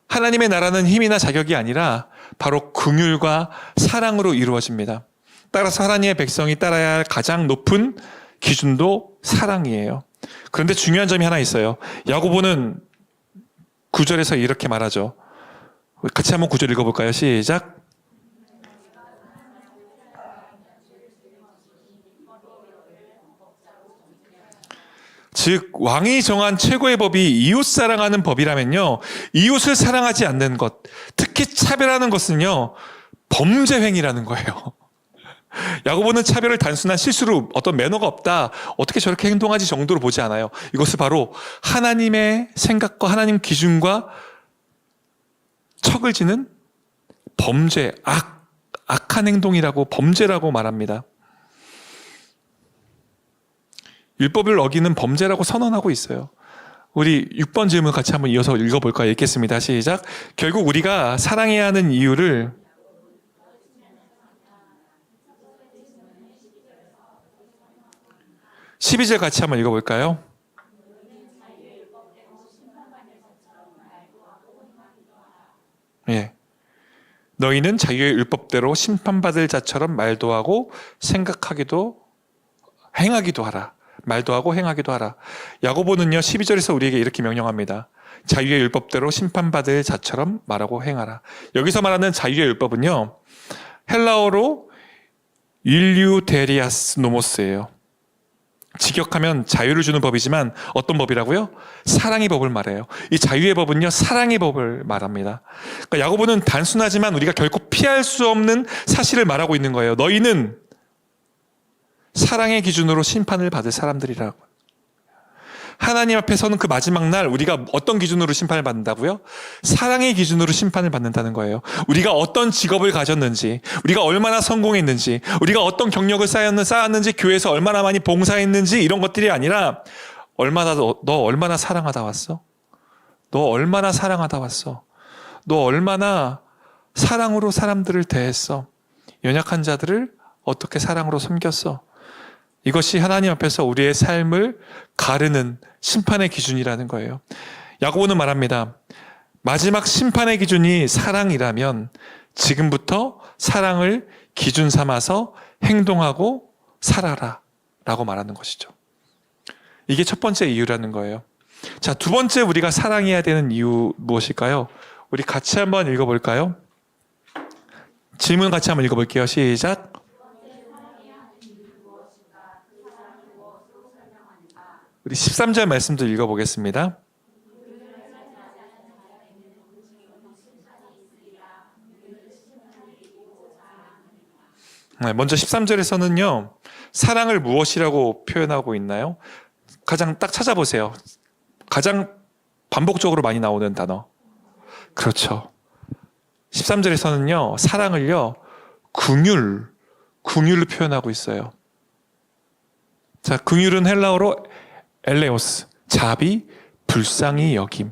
하나님의 나라는 힘이나 자격이 아니라 바로 긍휼과 사랑으로 이루어집니다. 따라서 하나님의 백성이 따라야 할 가장 높은 기준도 사랑이에요. 그런데 중요한 점이 하나 있어요. 야고보는 9절에서 이렇게 말하죠. 같이 한번 9절 읽어볼까요? 시작. 즉 왕이 정한 최고의 법이 이웃 사랑하는 법이라면요, 이웃을 사랑하지 않는 것, 특히 차별하는 것은요, 범죄 행위라는 거예요. 야고보는 차별을 단순한 실수로 어떤 매너가 없다, 어떻게 저렇게 행동하지 정도로 보지 않아요. 이것을 바로 하나님의 생각과 하나님 기준과 척을 지는 범죄, 악한 행동이라고, 범죄라고 말합니다. 율법을 어기는 범죄라고 선언하고 있어요. 우리 6번 질문 같이 한번 이어서 읽어볼까요? 읽겠습니다. 시작. 결국 우리가 사랑해야 하는 이유를 12절 같이 한번 읽어볼까요? 너희는 자유의 율법대로 심판받을 자처럼 말도 하고 생각하기도 행하기도 하라. 말도 하고 행하기도 하라. 야고보는요, 12절에서 우리에게 이렇게 명령합니다. 자유의 율법대로 심판받을 자처럼 말하고 행하라. 여기서 말하는 자유의 율법은요, 헬라어로 율리우데리아스 노모스예요. 직역하면 자유를 주는 법이지만 어떤 법이라고요? 사랑의 법을 말해요. 이 자유의 법은요, 사랑의 법을 말합니다. 그러니까 야고보는 단순하지만 우리가 결코 피할 수 없는 사실을 말하고 있는 거예요. 너희는 사랑의 기준으로 심판을 받을 사람들이라고. 하나님 앞에서는 그 마지막 날 우리가 어떤 기준으로 심판을 받는다고요? 사랑의 기준으로 심판을 받는다는 거예요. 우리가 어떤 직업을 가졌는지, 우리가 얼마나 성공했는지, 우리가 어떤 경력을 쌓았는지, 교회에서 얼마나 많이 봉사했는지, 이런 것들이 아니라 너 얼마나 사랑하다 왔어? 너 얼마나 사랑하다 왔어? 너 얼마나 사랑으로 사람들을 대했어? 연약한 자들을 어떻게 사랑으로 섬겼어? 이것이 하나님 앞에서 우리의 삶을 가르는 심판의 기준이라는 거예요. 야고보는 말합니다. 마지막 심판의 기준이 사랑이라면 지금부터 사랑을 기준 삼아서 행동하고 살아라 라고 말하는 것이죠. 이게 첫 번째 이유라는 거예요. 자, 두 번째 우리가 사랑해야 되는 이유 무엇일까요? 우리 같이 한번 읽어볼까요? 질문 같이 한번 읽어볼게요. 시작. 우리 13절 말씀도 읽어보겠습니다. 먼저 13절에서는요. 사랑을 무엇이라고 표현하고 있나요? 가장 딱 찾아보세요. 가장 반복적으로 많이 나오는 단어. 그렇죠. 13절에서는요. 사랑을요. 긍휼로 표현하고 있어요. 자, 긍휼은 헬라어로 엘레오스, 자비, 불쌍히 여김.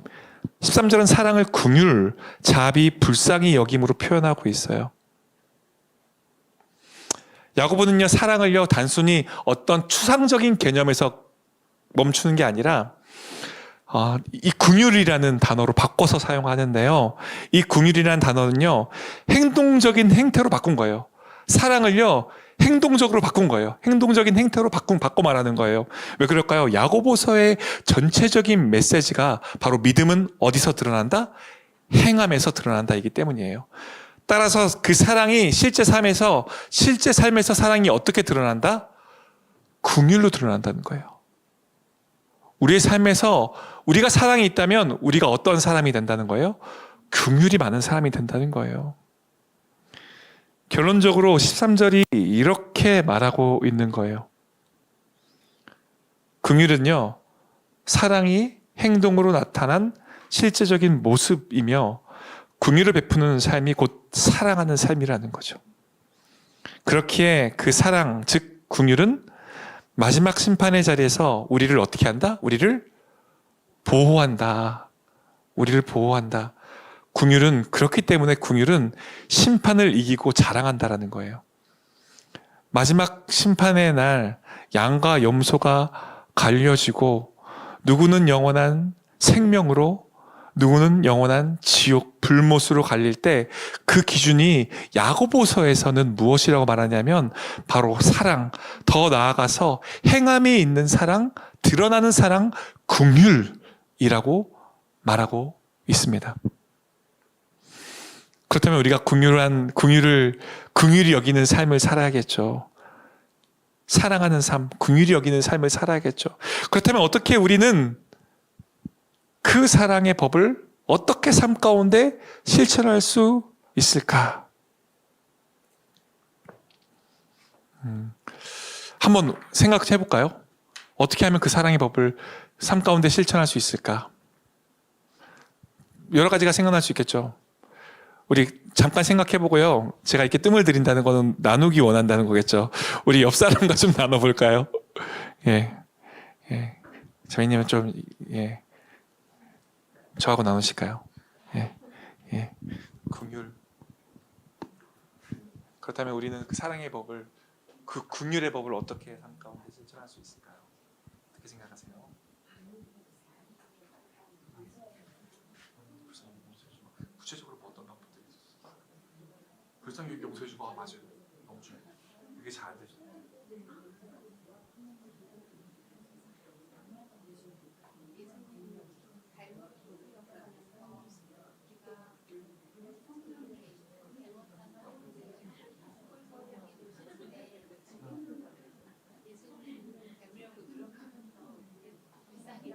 13절은 사랑을 긍휼, 자비, 불쌍히 여김으로 표현하고 있어요. 야고보는요, 사랑을요, 단순히 어떤 추상적인 개념에서 멈추는 게 아니라, 이 긍휼이라는 단어로 바꿔서 사용하는데요. 이 긍휼이라는 단어는요, 행동적인 행태로 바꾼 거예요. 사랑을요, 행동적으로 바꾼 거예요. 행동적인 행태로 바꿔 말하는 거예요. 왜 그럴까요? 야고보서의 전체적인 메시지가 바로 믿음은 어디서 드러난다? 행함에서 드러난다이기 때문이에요. 따라서 그 사랑이 실제 삶에서 사랑이 어떻게 드러난다? 긍휼로 드러난다는 거예요. 우리의 삶에서 우리가 사랑이 있다면 우리가 어떤 사람이 된다는 거예요? 긍휼이 많은 사람이 된다는 거예요. 결론적으로 13절이 이렇게 말하고 있는 거예요. 긍휼은요, 사랑이 행동으로 나타난 실제적인 모습이며 긍휼을 베푸는 삶이 곧 사랑하는 삶이라는 거죠. 그렇기에 그 사랑, 즉 긍휼은 마지막 심판의 자리에서 우리를 어떻게 한다? 우리를 보호한다. 우리를 보호한다. 긍휼은 그렇기 때문에 긍휼은 심판을 이기고 자랑한다라는 거예요. 마지막 심판의 날 양과 염소가 갈려지고 누구는 영원한 생명으로 누구는 영원한 지옥 불못으로 갈릴 때 그 기준이 야고보서에서는 무엇이라고 말하냐면 바로 사랑, 더 나아가서 행함이 있는 사랑, 드러나는 사랑, 긍휼이라고 말하고 있습니다. 그렇다면 우리가 긍휼히 여기는 삶을 살아야겠죠. 사랑하는 삶, 긍휼히 여기는 삶을 살아야겠죠. 그렇다면 어떻게 우리는 그 사랑의 법을 어떻게 삶 가운데 실천할 수 있을까? 한번 생각해 볼까요? 어떻게 하면 그 사랑의 법을 삶 가운데 실천할 수 있을까? 여러 가지가 생각날 수 있겠죠. 우리 잠깐 생각해 보고요. 제가 이렇게 뜸을 들인다는 거는 나누기 원한다는 거겠죠. 우리 옆 사람과 좀 나눠볼까요? 예. 저희님은 좀, 저하고 나누실까요? 긍휼. 그렇다면 우리는 그 사랑의 법을, 그 긍휼의 법을 어떻게 삶 가운데 실천할 수 있을까요? 어떻게 생각하세요? 구체적으로 뭐 어떤 방법들이 있었어요? 불쌍히 용서해주고, 맞아요. 너무 중요해요. 이게 잘 안 되죠.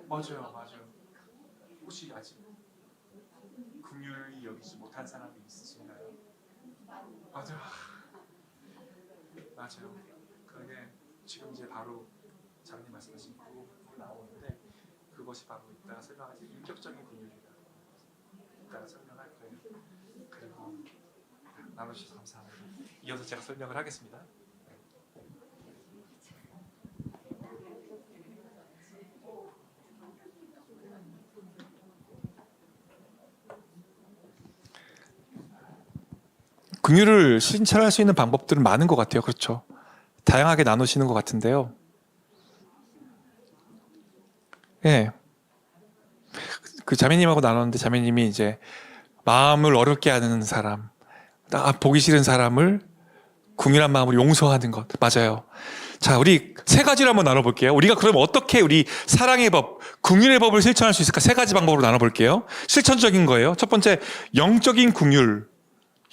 맞아요. 혹시 아직 긍휼히 여기지 못한 사람이 있으신가요? 맞아요. 그게 지금 이제 바로 장님 말씀하신 그 부분 나오는데 그것이 바로 이따가 설명하신 인격적인 긍휼이다. 이따가 설명할 거예요. 그리고 나눠주셔서 감사합니다. 이어서 제가 설명을 하겠습니다. 긍휼을 실천할 수 있는 방법들은 많은 것 같아요. 그렇죠. 다양하게 나누시는 것 같은데요. 그 자매님하고 나눴는데 자매님이 이제 마음을 어렵게 하는 사람, 보기 싫은 사람을 긍휼한 마음으로 용서하는 것. 맞아요. 자, 우리 세 가지로 한번 나눠볼게요. 우리가 그럼 어떻게 우리 사랑의 법, 긍휼의 법을 실천할 수 있을까? 세 가지 방법으로 나눠볼게요. 실천적인 거예요. 첫 번째, 영적인 긍휼.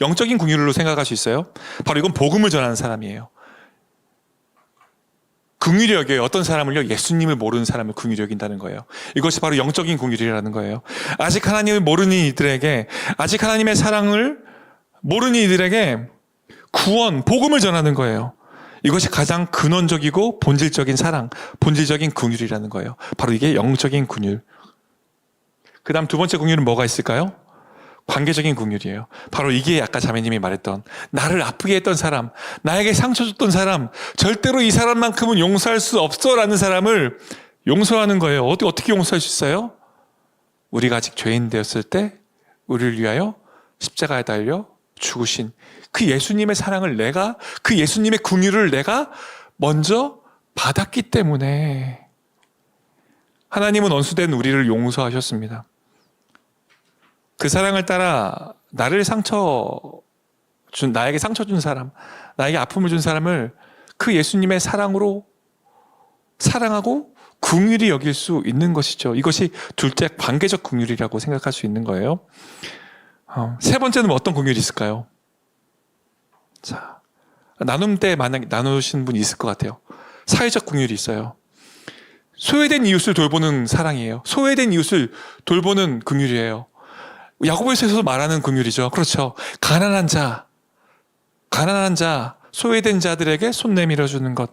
영적인 긍휼로 생각할 수 있어요. 바로 이건 복음을 전하는 사람이에요. 긍휼히 여겨요. 어떤 사람을요? 예수님을 모르는 사람을 긍휼히 여긴다는 거예요. 이것이 바로 영적인 긍휼이라는 거예요. 아직 하나님을 모르는 이들에게, 아직 하나님의 사랑을 모르는 이들에게 구원, 복음을 전하는 거예요. 이것이 가장 근원적이고 본질적인 사랑, 본질적인 긍휼이라는 거예요. 바로 이게 영적인 긍휼. 그 다음 두 번째 긍휼은 뭐가 있을까요? 관계적인 긍휼이에요. 바로 이게 아까 자매님이 말했던 나를 아프게 했던 사람, 나에게 상처 줬던 사람, 절대로 이 사람만큼은 용서할 수 없어라는 사람을 용서하는 거예요. 어떻게 용서할 수 있어요? 우리가 아직 죄인 되었을 때 우리를 위하여 십자가에 달려 죽으신 그 예수님의 사랑을 내가, 그 예수님의 긍휼을 내가 먼저 받았기 때문에 하나님은 원수된 우리를 용서하셨습니다. 그 사랑을 따라 나에게 상처 준 사람, 나에게 아픔을 준 사람을 그 예수님의 사랑으로 사랑하고 긍휼히 여길 수 있는 것이죠. 이것이 둘째 관계적 긍휼이라고 생각할 수 있는 거예요. 세 번째는 어떤 긍휼이 있을까요? 자, 나눔 때 만약에 나누신 분이 있을 것 같아요. 사회적 긍휼이 있어요. 소외된 이웃을 돌보는 사랑이에요. 소외된 이웃을 돌보는 긍휼이에요. 야고보서에서 말하는 긍휼이죠. 그렇죠. 가난한 자, 소외된 자들에게 손 내밀어 주는 것.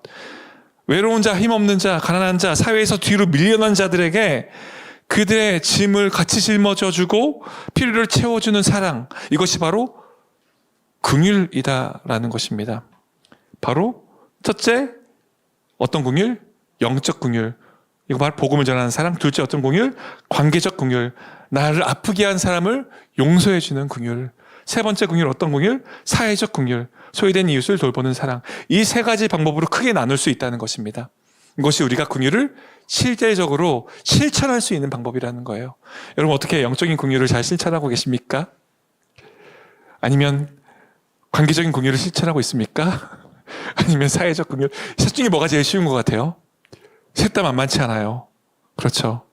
외로운 자, 힘없는 자, 가난한 자, 사회에서 뒤로 밀려난 자들에게 그들의 짐을 같이 짊어져 주고 필요를 채워주는 사랑. 이것이 바로 긍휼이다라는 것입니다. 바로 첫째, 어떤 긍휼? 영적 긍휼. 이거 바로 복음을 전하는 사랑. 둘째, 어떤 긍휼? 관계적 긍휼. 나를 아프게 한 사람을 용서해 주는 긍휼. 세 번째 긍휼 어떤 긍휼? 사회적 긍휼. 소외된 이웃을 돌보는 사랑. 이 세 가지 방법으로 크게 나눌 수 있다는 것입니다. 이것이 우리가 긍휼을 실제적으로 실천할 수 있는 방법이라는 거예요. 여러분 어떻게 영적인 긍휼을 잘 실천하고 계십니까? 아니면 관계적인 긍휼을 실천하고 있습니까? 아니면 사회적 긍휼? 셋 중에 뭐가 제일 쉬운 것 같아요? 셋 다 만만치 않아요. 그렇죠.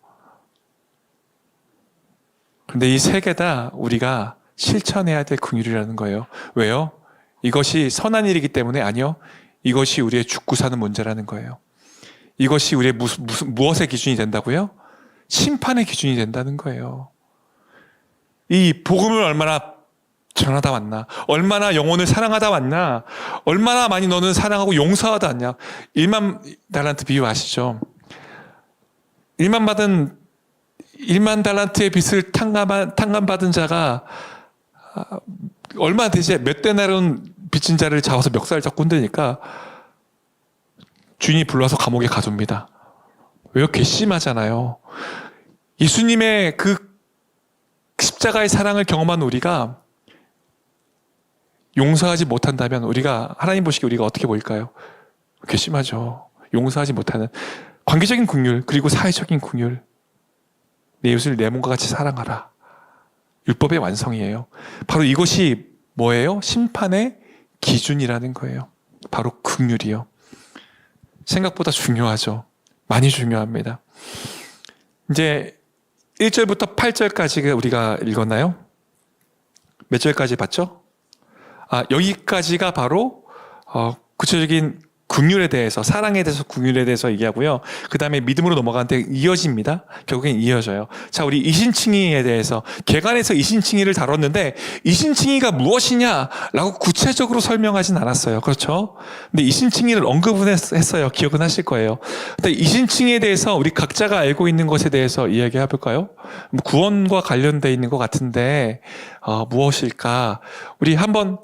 근데 이 세 개 다 우리가 실천해야 될 긍휼이라는 거예요. 왜요? 이것이 선한 일이기 때문에 아니요. 이것이 우리의 죽고 사는 문제라는 거예요. 이것이 우리의 무엇의 기준이 된다고요? 심판의 기준이 된다는 거예요. 이 복음을 얼마나 전하다 왔나? 얼마나 영혼을 사랑하다 왔나? 얼마나 많이 너는 사랑하고 용서하다 왔냐? 1만 달란트 비유 아시죠? 1만 달란트의 빚을 탕감받은 자가 얼마 되지 몇 데나리온 빚진 자를 잡아서 멱살 잡고 흔드니까 주인이 불러서 감옥에 가둡니다. 왜요? 괘씸하잖아요. 예수님의 그 십자가의 사랑을 경험한 우리가 용서하지 못한다면 우리가 하나님 보시기에 우리가 어떻게 보일까요? 괘씸하죠. 용서하지 못하는 관계적인 긍휼 그리고 사회적인 긍휼. 내 이웃을 내 몸과 같이 사랑하라. 율법의 완성이에요. 바로 이것이 뭐예요? 심판의 기준이라는 거예요. 바로 긍휼이요. 생각보다 중요하죠. 많이 중요합니다. 이제 1절부터 8절까지 우리가 읽었나요? 몇 절까지 봤죠? 여기까지가 바로 구체적인 긍휼에 대해서, 사랑에 대해서, 긍휼에 대해서 얘기하고요. 그 다음에 믿음으로 넘어가는데 이어집니다. 결국엔 이어져요. 자, 우리 이신칭의에 대해서 개관에서 이신칭의를 다뤘는데 이신칭의가 무엇이냐라고 구체적으로 설명하진 않았어요. 그렇죠? 근데 이신칭의를 언급은 했어요. 기억은 하실 거예요. 근데 이신칭의에 대해서 우리 각자가 알고 있는 것에 대해서 이야기해 볼까요? 구원과 관련돼 있는 것 같은데 무엇일까? 우리 한번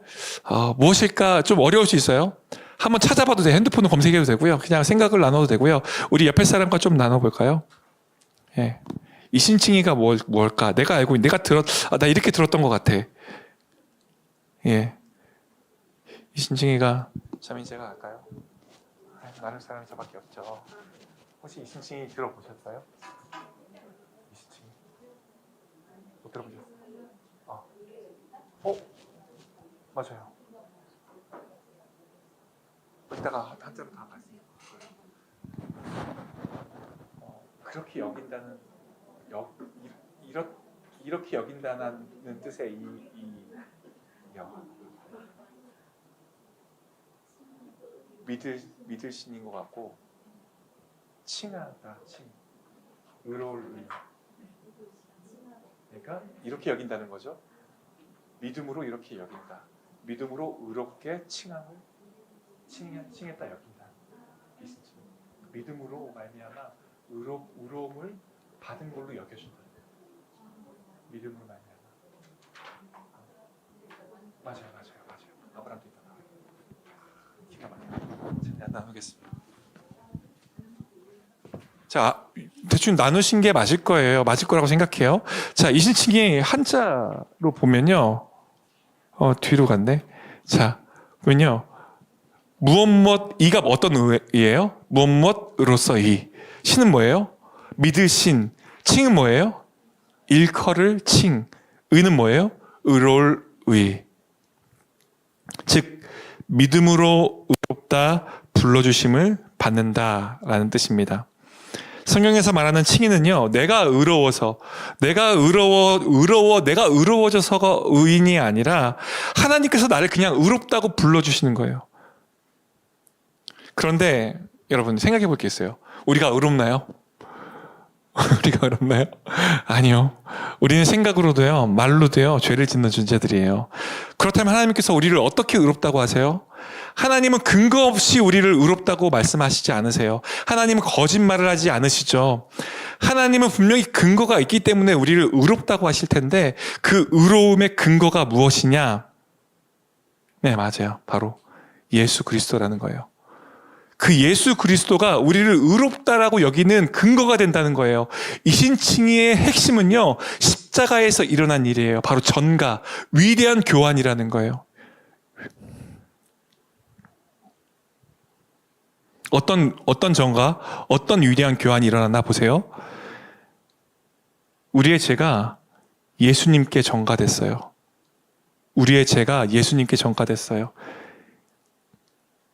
무엇일까 좀 어려울 수 있어요. 한번 찾아봐도 돼요. 핸드폰을 검색해도 되고요. 그냥 생각을 나눠도 되고요. 우리 옆에 사람과 좀 나눠볼까요? 예. 이신칭의가 뭘까? 내가 알고 있는, 나 이렇게 들었던 것 같아. 예. 이신칭의가, 자민 제가 할까요? 나눌 사람이 저밖에 없죠. 혹시 이신칭의 들어보셨어요? 이신칭의. 못 들어보셨어요? 맞아요. 이따가 한자로 다 말씀드릴 거예요. 그렇게 여긴다는 이렇게 여긴다는 뜻의 여. 믿을 신인 것 같고, 칭하다, 칭. 의로울 의. 그러니까 이렇게 여긴다는 거죠. 믿음으로 이렇게 여긴다. 믿음으로 의롭게 칭했다 여긴다. 믿음으로 말미암아 의로움을 받은 걸로 여겨준다. 믿음으로 말미암아. 맞아요. 아브라함도 있다. 기가 막혀요. 자, 나누겠습니다. 자, 대충 나누신 게 맞을 거예요. 맞을 거라고 생각해요. 자, 이 신칭이 한자로 보면요. 뒤로 갔네. 자, 보면요. 무엇 이가 어떤 의예요? 무엇으로서 이. 신은 뭐예요? 믿을 신. 칭은 뭐예요? 일컬을 칭. 의는 뭐예요? 의로울 의. 즉 믿음으로 의롭다 불러주심을 받는다라는 뜻입니다. 성경에서 말하는 칭의는요, 내가 의로워져서가 의인이 아니라 하나님께서 나를 그냥 의롭다고 불러주시는 거예요. 그런데 여러분 생각해 볼 게 있어요. 우리가 의롭나요? 우리가 의롭나요? 아니요. 우리는 생각으로도요, 말로도요, 죄를 짓는 존재들이에요. 그렇다면 하나님께서 우리를 어떻게 의롭다고 하세요? 하나님은 근거 없이 우리를 의롭다고 말씀하시지 않으세요. 하나님은 거짓말을 하지 않으시죠. 하나님은 분명히 근거가 있기 때문에 우리를 의롭다고 하실 텐데 그 의로움의 근거가 무엇이냐? 네, 맞아요. 바로 예수 그리스도라는 거예요. 그 예수 그리스도가 우리를 의롭다라고 여기는 근거가 된다는 거예요. 이 신칭의의 핵심은요, 십자가에서 일어난 일이에요. 바로 전가, 위대한 교환이라는 거예요. 어떤 전가, 어떤 위대한 교환이 일어났나 보세요. 우리의 죄가 예수님께 전가됐어요. 우리의 죄가 예수님께 전가됐어요.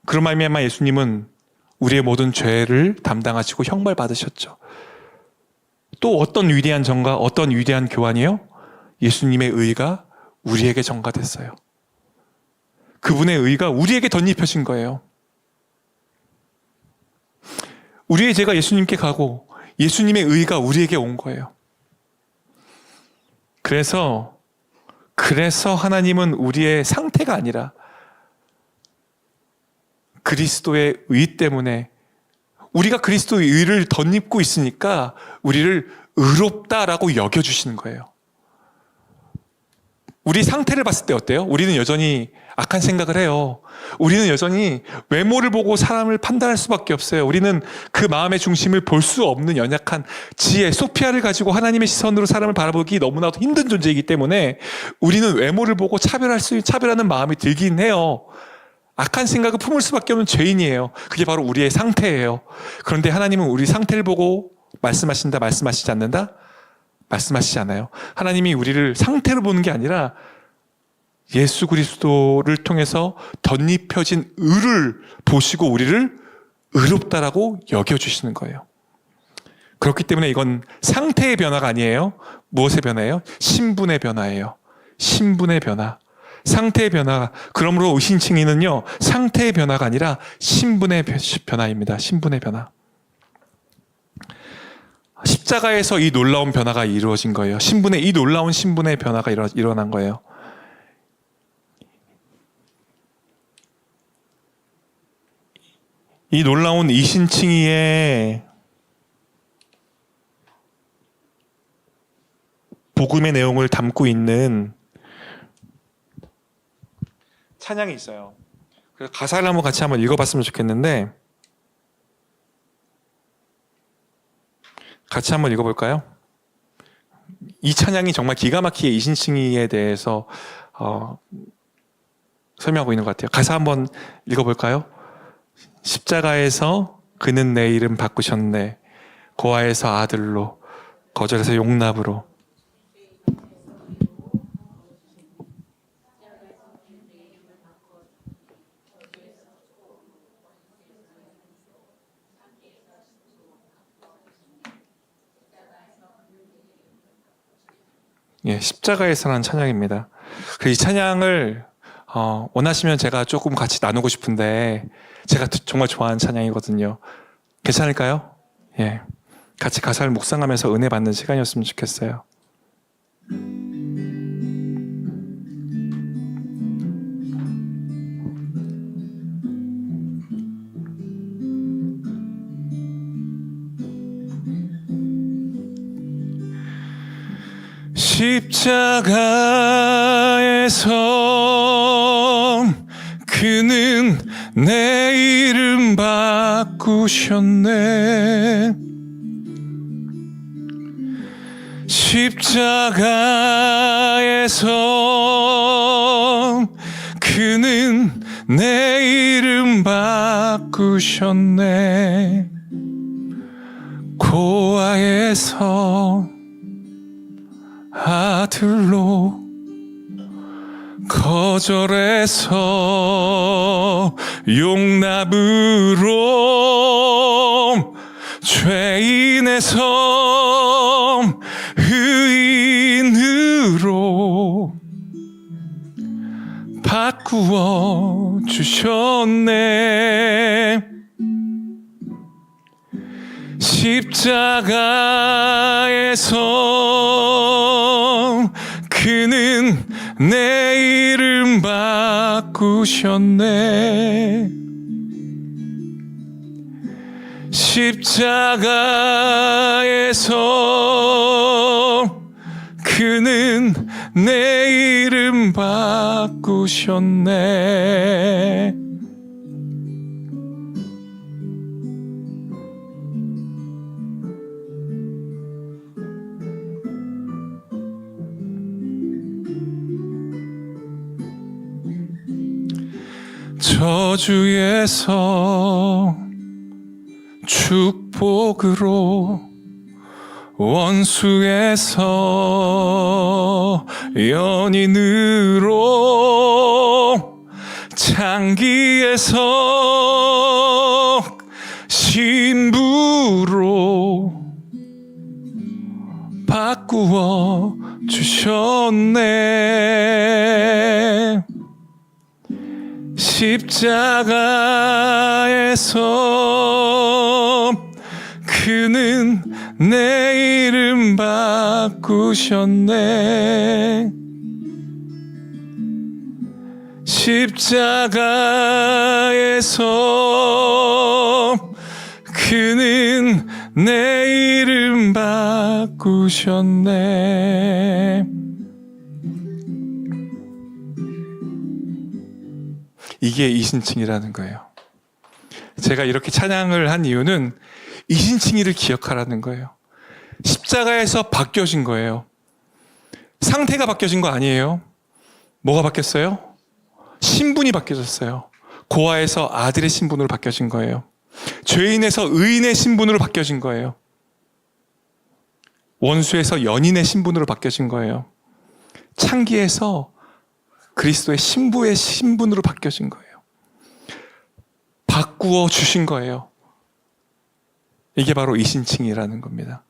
그런 말미암아 예수님은 우리의 모든 죄를 담당하시고 형벌 받으셨죠. 또 어떤 위대한 전가, 어떤 위대한 교환이요? 예수님의 의가 우리에게 전가됐어요. 그분의 의가 우리에게 덧입혀진 거예요. 우리의 죄가 예수님께 가고 예수님의 의가 우리에게 온 거예요. 그래서 하나님은 우리의 상태가 아니라 그리스도의 의 때문에 우리가 그리스도의 의를 덧입고 있으니까 우리를 의롭다라고 여겨주시는 거예요. 우리 상태를 봤을 때 어때요? 우리는 여전히 악한 생각을 해요. 우리는 여전히 외모를 보고 사람을 판단할 수밖에 없어요. 우리는 그 마음의 중심을 볼 수 없는 연약한 지혜, 소피아를 가지고 하나님의 시선으로 사람을 바라보기 너무나도 힘든 존재이기 때문에 우리는 외모를 보고 차별하는 마음이 들긴 해요. 악한 생각을 품을 수밖에 없는 죄인이에요. 그게 바로 우리의 상태예요. 그런데 하나님은 우리 상태를 보고 말씀하신다, 말씀하시지 않는다? 말씀하시지 않아요. 하나님이 우리를 상태로 보는 게 아니라 예수 그리스도를 통해서 덧입혀진 의를 보시고 우리를 의롭다라고 여겨주시는 거예요. 그렇기 때문에 이건 상태의 변화가 아니에요. 무엇의 변화예요? 신분의 변화예요. 신분의 변화. 상태의 변화. 그러므로 의신칭의는요, 상태의 변화가 아니라 신분의 변화입니다. 신분의 변화. 십자가에서 이 놀라운 변화가 이루어진 거예요. 이 놀라운 신분의 변화가 일어난 거예요. 이 놀라운 이신칭의의 복음의 내용을 담고 있는 찬양이 있어요. 그래서 가사를 같이 한번 읽어봤으면 좋겠는데, 같이 한번 읽어볼까요? 이 찬양이 정말 기가 막히게 이신칭의에 대해서 설명하고 있는 것 같아요. 가사 한번 읽어볼까요? 십자가에서 그는 내 이름 바꾸셨네. 고아에서 아들로, 거절에서 용납으로. 예, 십자가에서라는 찬양입니다. 이 찬양을 원하시면 제가 조금 같이 나누고 싶은데 제가 정말 좋아하는 찬양이거든요. 괜찮을까요? 예, 같이 가사를 묵상하면서 은혜 받는 시간이었으면 좋겠어요. 십자가에서 그는 내 이름 바꾸셨네. 십자가에서 그는 내 이름 바꾸셨네. 고아에서 아들로 거절해서 용납으로 죄인에서 의인으로 바꾸어 주셨네. 십자가에서 그는 내 이름 바꾸셨네. 십자가에서 그는 내 이름 바꾸셨네. 저주에서 축복으로 원수에서 연인으로 창기에서 신부로 바꾸어 주셨네. 십자가에서 그는 내 이름 바꾸셨네. 십자가에서 그는 내 이름 바꾸셨네. 이게 이신칭이라는 거예요. 제가 이렇게 찬양을 한 이유는 이신칭이를 기억하라는 거예요. 십자가에서 바뀌어진 거예요. 상태가 바뀌어진 거 아니에요. 뭐가 바뀌었어요? 신분이 바뀌어졌어요. 고아에서 아들의 신분으로 바뀌어진 거예요. 죄인에서 의인의 신분으로 바뀌어진 거예요. 원수에서 연인의 신분으로 바뀌어진 거예요. 창기에서 그리스도의 신부의 신분으로 바뀌어진 거예요. 바꾸어 주신 거예요. 이게 바로 이신칭이라는 겁니다.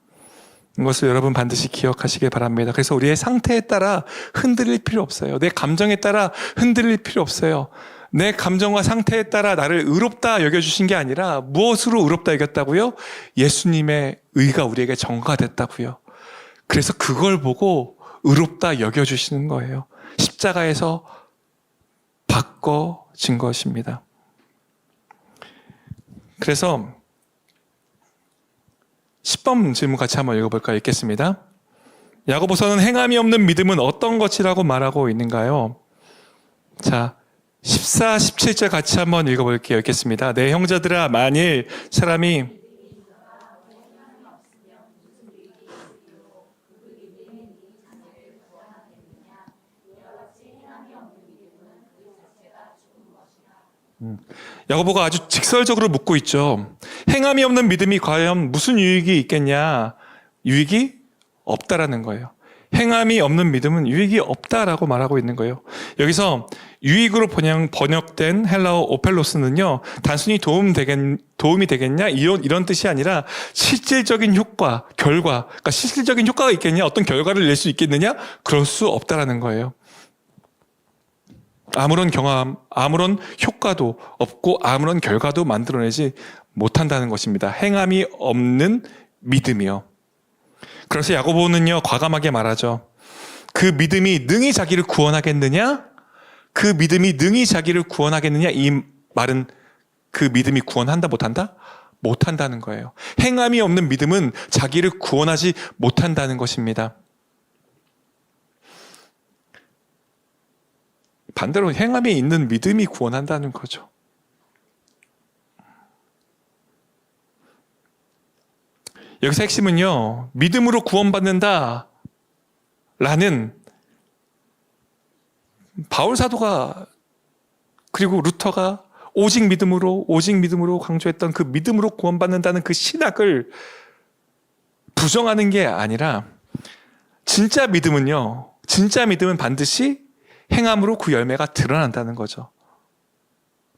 이것을 여러분 반드시 기억하시길 바랍니다. 그래서 우리의 상태에 따라 흔들릴 필요 없어요. 내 감정에 따라 흔들릴 필요 없어요. 내 감정과 상태에 따라 나를 의롭다 여겨주신 게 아니라 무엇으로 의롭다 여겼다고요? 예수님의 의가 우리에게 전가됐다고요. 그래서 그걸 보고 의롭다 여겨주시는 거예요. 십자가에서 바꿔진 것입니다. 그래서 10번 질문 같이 한번 읽어볼까요? 읽겠습니다. 야고보서는 행함이 없는 믿음은 어떤 것이라고 말하고 있는가요? 자, 14, 17절 같이 한번 읽어볼게요. 읽겠습니다. 내 형제들아, 만일 사람이 야고보가 아주 직설적으로 묻고 있죠. 행함이 없는 믿음이 과연 무슨 유익이 있겠냐? 유익이 없다라는 거예요. 행함이 없는 믿음은 유익이 없다라고 말하고 있는 거예요. 여기서 유익으로 번역된 헬라어 오펠로스는요, 단순히 도움이 되겠냐? 이런 뜻이 아니라 실질적인 효과, 결과, 그러니까 실질적인 효과가 있겠냐? 어떤 결과를 낼 수 있겠느냐? 그럴 수 없다라는 거예요. 아무런 경험, 아무런 효과도 없고 아무런 결과도 만들어내지 못한다는 것입니다. 행함이 없는 믿음이요. 그래서 야고보는요, 과감하게 말하죠. 그 믿음이 능히 자기를 구원하겠느냐? 그 믿음이 능히 자기를 구원하겠느냐? 이 말은 그 믿음이 구원한다 못한다? 못한다는 거예요. 행함이 없는 믿음은 자기를 구원하지 못한다는 것입니다. 반대로 행함이 있는 믿음이 구원한다는 거죠. 여기서 핵심은요, 믿음으로 구원받는다 라는 바울 사도가 그리고 루터가 오직 믿음으로 강조했던 그 믿음으로 구원받는다는 그 신학을 부정하는 게 아니라, 진짜 믿음은 반드시 행함으로 그 열매가 드러난다는 거죠.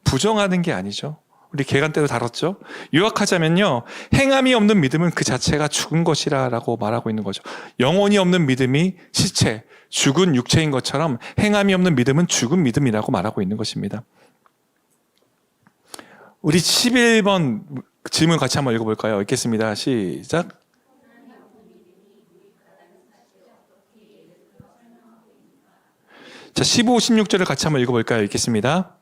부정하는 게 아니죠. 우리 개간 때도 다뤘죠. 요약하자면요, 행함이 없는 믿음은 그 자체가 죽은 것이라고 말하고 있는 거죠. 영혼이 없는 믿음이 시체, 죽은 육체인 것처럼 행함이 없는 믿음은 죽은 믿음이라고 말하고 있는 것입니다. 우리 11번 질문 같이 한번 읽어볼까요? 읽겠습니다. 시작. 자, 15, 16절을 같이 한번 읽어볼까요? 읽겠습니다.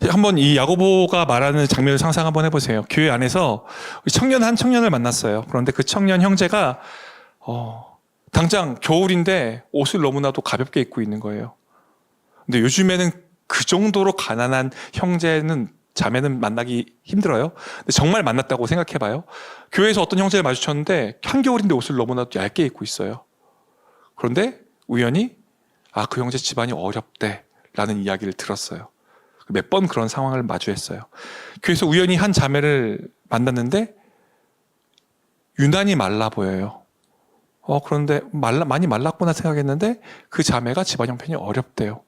한번 이 야고보가 말하는 장면을 상상 한번 해보세요. 교회 안에서 한 청년을 만났어요. 그런데 그 청년 형제가 당장 겨울인데 옷을 너무나도 가볍게 입고 있는 거예요. 근데 요즘에는 그 정도로 가난한 자매는 만나기 힘들어요. 근데 정말 만났다고 생각해봐요. 교회에서 어떤 형제를 마주쳤는데 한겨울인데 옷을 너무나도 얇게 입고 있어요. 그런데 우연히 그 형제 집안이 어렵대 라는 이야기를 들었어요. 몇 번 그런 상황을 마주했어요. 교회에서 우연히 한 자매를 만났는데 유난히 말라 보여요. 그런데 많이 말랐구나 생각했는데 그 자매가 집안 형편이 어렵대요.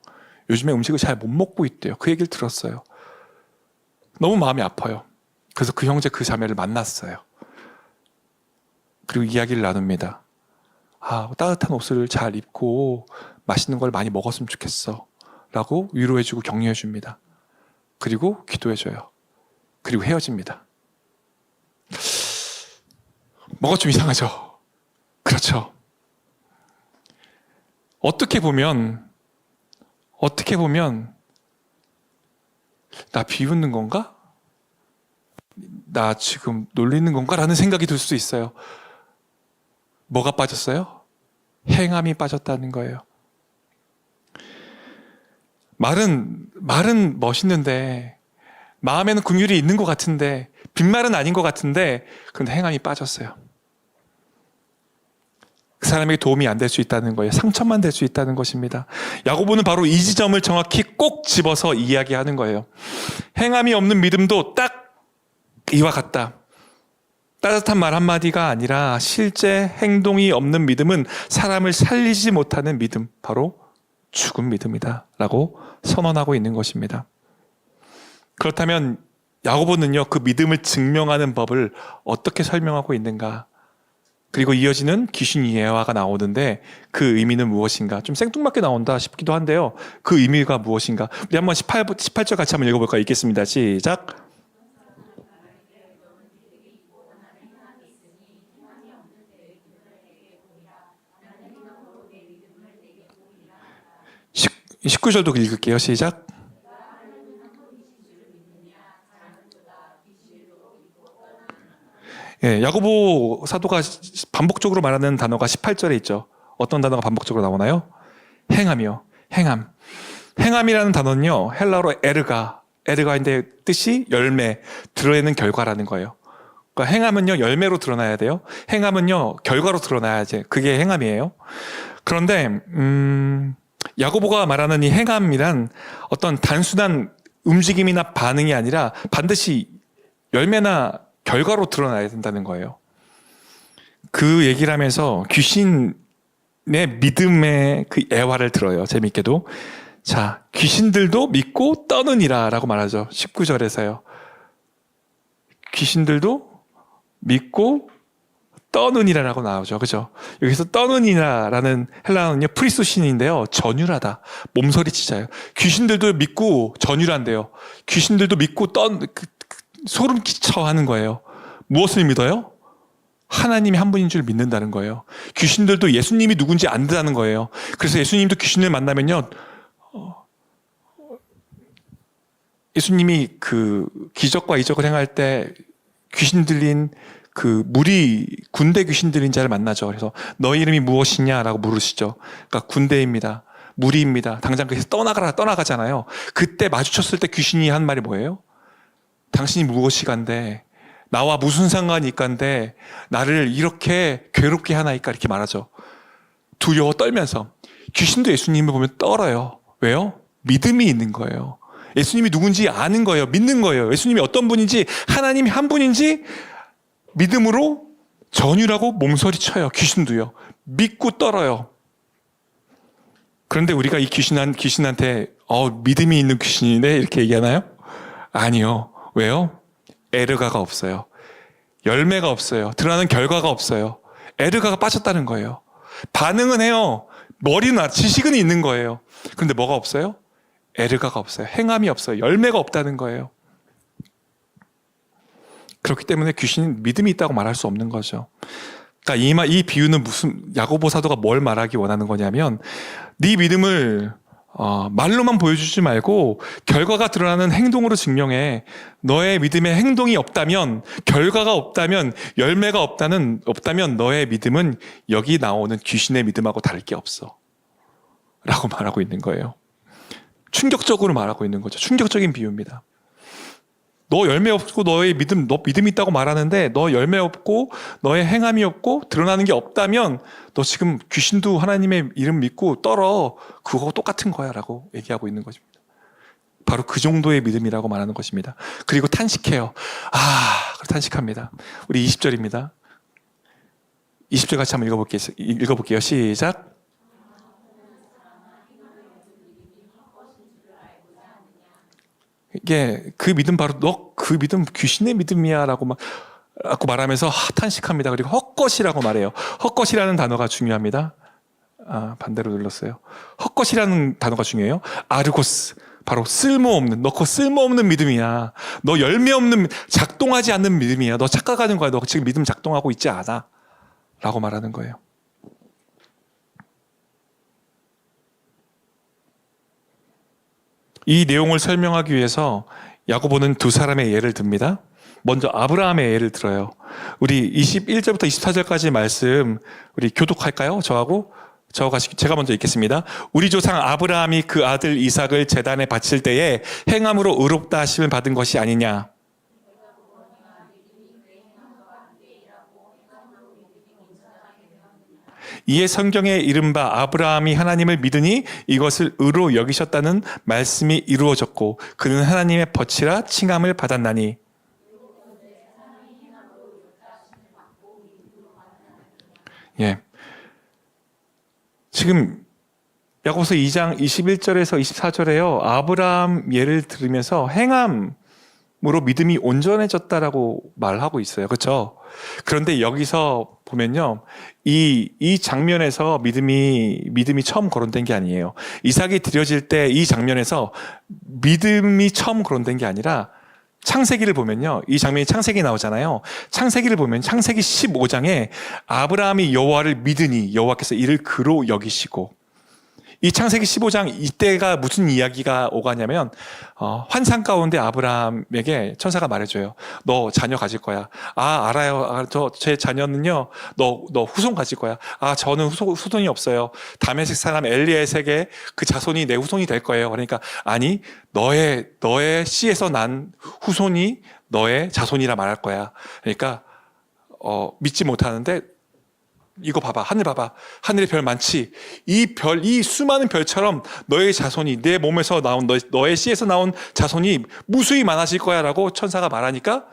요즘에 음식을 잘 못 먹고 있대요. 그 얘기를 들었어요. 너무 마음이 아파요. 그래서 그 형제 그 자매를 만났어요. 그리고 이야기를 나눕니다. 따뜻한 옷을 잘 입고 맛있는 걸 많이 먹었으면 좋겠어 라고 위로해주고 격려해줍니다. 그리고 기도해줘요. 그리고 헤어집니다. 뭐가 좀 이상하죠? 그렇죠. 어떻게 보면 나 비웃는 건가? 나 지금 놀리는 건가? 라는 생각이 들 수도 있어요. 뭐가 빠졌어요? 행함이 빠졌다는 거예요. 말은 멋있는데 마음에는 긍휼이 있는 것 같은데 빈말은 아닌 것 같은데 그런데 행함이 빠졌어요. 그 사람에게 도움이 안 될 수 있다는 거예요. 상처만 될 수 있다는 것입니다. 야고보는 바로 이 지점을 정확히 꼭 집어서 이야기하는 거예요. 행함이 없는 믿음도 딱 이와 같다. 따뜻한 말 한마디가 아니라 실제 행동이 없는 믿음은 사람을 살리지 못하는 믿음, 바로 죽은 믿음이다 라고 선언하고 있는 것입니다. 그렇다면 야고보는요, 그 믿음을 증명하는 법을 어떻게 설명하고 있는가? 그리고 이어지는 귀신 예화가 나오는데 그 의미는 무엇인가? 좀 생뚱맞게 나온다 싶기도 한데요. 그 의미가 무엇인가? 우리 한번 18절 같이 한번 읽어볼까요? 읽겠습니다. 시작. 십 19절도 읽을게요. 시작. 야고보 사도가 반복적으로 말하는 단어가 18절에 있죠. 어떤 단어가 반복적으로 나오나요? 행함이요. 행함. 행함이라는 단어는요, 헬라어로 에르가인데 뜻이 열매, 드러내는 결과라는 거예요. 그러니까 행함은요, 열매로 드러나야 돼요. 행함은요, 결과로 드러나야지. 그게 행함이에요. 그런데 야고보가 말하는 이 행함이란 어떤 단순한 움직임이나 반응이 아니라 반드시 열매나 결과로 드러나야 된다는 거예요. 그 얘기를 하면서 귀신의 믿음의 그 애화를 들어요. 재밌게도. 자, 귀신들도 믿고 떠느니라 라고 말하죠. 19절에서요. 귀신들도 믿고 떠느니라라고 나오죠. 그죠? 여기서 떠느니라라는 헬라어는요, 프리소신인데요. 전율하다. 몸서리치자요. 귀신들도 믿고 전율한대요. 귀신들도 믿고 소름 끼쳐 하는 거예요. 무엇을 믿어요? 하나님이 한 분인 줄 믿는다는 거예요. 귀신들도 예수님이 누군지 안다는 거예요. 그래서 예수님도 귀신을 만나면요, 예수님이 그 기적과 이적을 행할 때 귀신 들린 그 군대 귀신 들린 자를 만나죠. 그래서 너희 이름이 무엇이냐라고 물으시죠. 그러니까 군대입니다. 무리입니다. 당장 거기서 떠나가잖아요. 그때 마주쳤을 때 귀신이 한 말이 뭐예요? 당신이 무엇이간데 나와 무슨 상관이 있간데 나를 이렇게 괴롭게 하나이까 이렇게 말하죠. 두려워 떨면서. 귀신도 예수님을 보면 떨어요. 왜요? 믿음이 있는 거예요. 예수님이 누군지 아는 거예요. 믿는 거예요. 예수님이 어떤 분인지, 하나님이 한 분인지 믿음으로 전율하고 몸서리쳐요. 귀신도요. 믿고 떨어요. 그런데 우리가 이 귀신한테 믿음이 있는 귀신이네 이렇게 얘기하나요? 아니요. 왜요? 에르가가 없어요. 열매가 없어요. 드러나는 결과가 없어요. 에르가가 빠졌다는 거예요. 반응은 해요. 머리나 지식은 있는 거예요. 그런데 뭐가 없어요? 에르가가 없어요. 행함이 없어요. 열매가 없다는 거예요. 그렇기 때문에 귀신은 믿음이 있다고 말할 수 없는 거죠. 그러니까 이 비유는 야고보 사도가 뭘 말하기 원하는 거냐면, 네 믿음을 말로만 보여주지 말고 결과가 드러나는 행동으로 증명해. 너의 믿음에 행동이 없다면, 결과가 없다면, 열매가 없다면 너의 믿음은 여기 나오는 귀신의 믿음하고 다를 게 없어 라고 말하고 있는 거예요. 충격적으로 말하고 있는 거죠. 충격적인 비유입니다. 너 열매 없고 너 믿음이 있다고 말하는데 너 열매 없고 너의 행함이 없고 드러나는 게 없다면 너 지금 귀신도 하나님의 이름 믿고 떨어. 그거하고 똑같은 거야 라고 얘기하고 있는 것입니다. 바로 그 정도의 믿음이라고 말하는 것입니다. 그리고 탄식해요. 탄식합니다. 우리 20절입니다. 20절 같이 한번 읽어볼게요. 시작. 이게 그 믿음 바로 너 그 믿음 귀신의 믿음이야 라고 말하면서 탄식합니다. 그리고 헛것이라고 말해요. 헛것이라는 단어가 중요합니다. 반대로 눌렀어요. 헛것이라는 단어가 중요해요. 아르고스, 바로 쓸모없는, 너 그거 쓸모없는 믿음이야. 너 열매 없는, 작동하지 않는 믿음이야. 너 착각하는 거야. 너 지금 믿음 작동하고 있지 않아 라고 말하는 거예요. 이 내용을 설명하기 위해서 야고보는 두 사람의 예를 듭니다. 먼저 아브라함의 예를 들어요. 우리 21절부터 24절까지 말씀 우리 교독할까요? 제가 먼저 읽겠습니다. 우리 조상 아브라함이 그 아들 이삭을 제단에 바칠 때에 행함으로 의롭다 하심을 받은 것이 아니냐. 이에 성경에 이른바 아브라함이 하나님을 믿으니 이것을 의로 여기셨다는 말씀이 이루어졌고 그는 하나님의 벗이라 칭함을 받았나니. 예. 지금 야고보서 2장 21절에서 24절에요. 아브라함 예를 들으면서 행함으로 믿음이 온전해졌다라고 말하고 있어요. 그렇죠? 그런데 여기서 보면요, 이 장면에서 믿음이 처음 거론된 게 아니에요. 이삭이 드려질 때 이 장면에서 믿음이 처음 거론된 게 아니라 창세기를 보면요, 이 장면이 창세기 나오잖아요. 창세기를 보면 창세기 15장에 아브라함이 여호와를 믿으니 여호와께서 이를 그로 여기시고, 이 창세기 15장 이때가 무슨 이야기가 오가냐면 환상 가운데 아브라함에게 천사가 말해줘요. 너 자녀 가질 거야. 알아요. 제 자녀는요, 너 후손 가질 거야. 저는 후손이 없어요. 다메섹 사람 엘리에섹의 그 자손이 내 후손이 될 거예요. 그러니까 아니, 너의 씨에서 난 후손이 너의 자손이라 말할 거야. 그러니까 믿지 못하는데 이거 봐봐. 하늘 봐봐. 하늘에 별 많지. 이 수많은 별처럼 너의 자손이, 내 몸에서 나온 너의 씨에서 나온 자손이 무수히 많아질 거야 라고 천사가 말하니까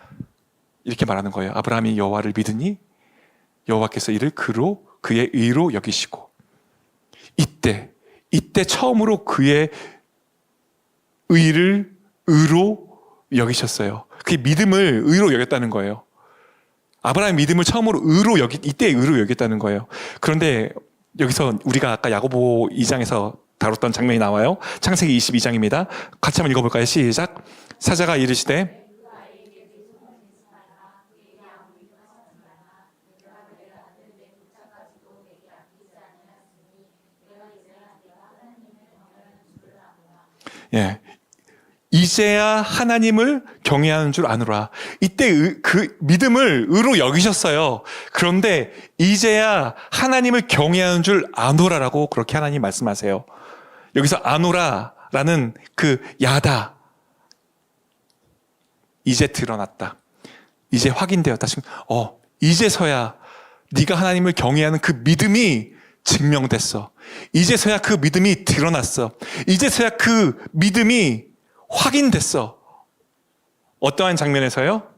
이렇게 말하는 거예요. 아브라함이 여호와를 믿으니 여호와께서 이를 그의 의로 여기시고. 이때 처음으로 그의 의를 의로 여기셨어요. 그게 믿음을 의로 여겼다는 거예요. 아브라함의 믿음을 처음으로 이때 의로 여겼다는 거예요. 그런데 여기서 우리가 아까 야고보 2장에서 다뤘던 장면이 나와요. 창세기 22장입니다. 같이 한번 읽어볼까요? 시작. 사자가 이르시되 예, 이제야 하나님을 경외하는 줄 아노라. 이때 그 믿음을 의로 여기셨어요. 그런데 이제야 하나님을 경외하는 줄 아노라라고 그렇게 하나님 말씀하세요. 여기서 아노라라는 그 야다. 이제 드러났다. 이제 확인되었다. 이제서야 네가 하나님을 경외하는 그 믿음이 증명됐어. 이제서야 그 믿음이 드러났어. 이제서야 그 믿음이 확인됐어. 어떠한 장면에서요?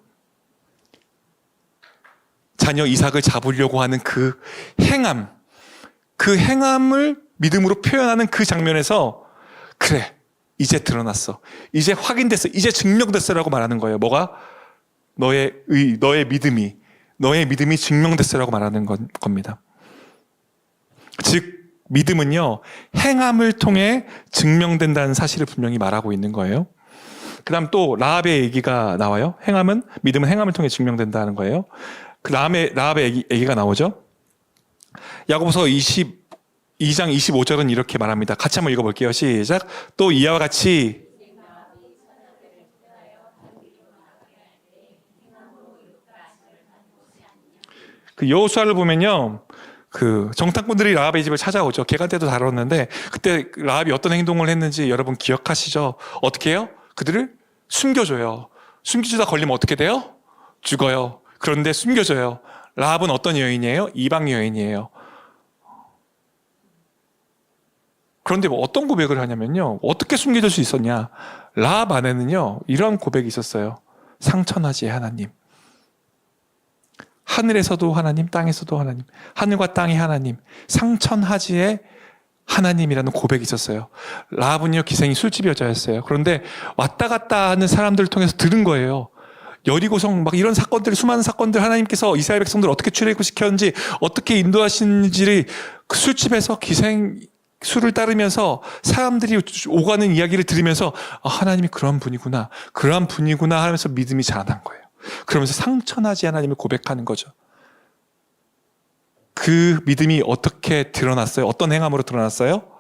자녀 이삭을 잡으려고 하는 그 행함을 믿음으로 표현하는 그 장면에서 그래, 이제 드러났어. 이제 확인됐어. 이제 증명됐어라고 말하는 거예요. 뭐가? 너의 믿음이 증명됐어라고 말하는 겁니다. 즉 믿음은요, 행함을 통해 증명된다는 사실을 분명히 말하고 있는 거예요. 그 다음 또 라합의 얘기가 나와요. 믿음은 행함을 통해 증명된다는 거예요. 그 다음에 라합의 얘기가 나오죠. 야고보서 22장 25절은 이렇게 말합니다. 같이 한번 읽어볼게요. 시작. 또 이와 같이 그 여호수아를 보면요, 그 정탐꾼들이 라합의 집을 찾아오죠. 개갈 때도 다뤘는데 그때 라합이 어떤 행동을 했는지 여러분 기억하시죠? 어떻게 해요? 그들을 숨겨줘요. 숨기주다 걸리면 어떻게 돼요? 죽어요. 그런데 숨겨줘요. 라합은 어떤 여인이에요? 이방 여인이에요. 그런데 뭐 어떤 고백을 하냐면요, 어떻게 숨겨줄 수 있었냐? 라합 안에는요 이런 고백이 있었어요. 상천하지의 하나님, 하늘에서도 하나님, 땅에서도 하나님, 하늘과 땅의 하나님, 상천하지의 하나님이라는 고백이 있었어요. 라합은요 기생이 술집 여자였어요. 그런데 왔다 갔다 하는 사람들을 통해서 들은 거예요. 여리고성 막 이런 사건들, 수많은 사건들, 하나님께서 이스라엘 백성들을 어떻게 출애굽시켰는지, 어떻게 인도하시는지를 그 술집에서 기생 술을 따르면서 사람들이 오가는 이야기를 들으면서 하나님이 그런 분이구나 하면서 믿음이 자라난 거예요. 그러면서 상천하지 하나님을 고백하는 거죠. 그 믿음이 어떻게 드러났어요? 어떤 행함으로 드러났어요?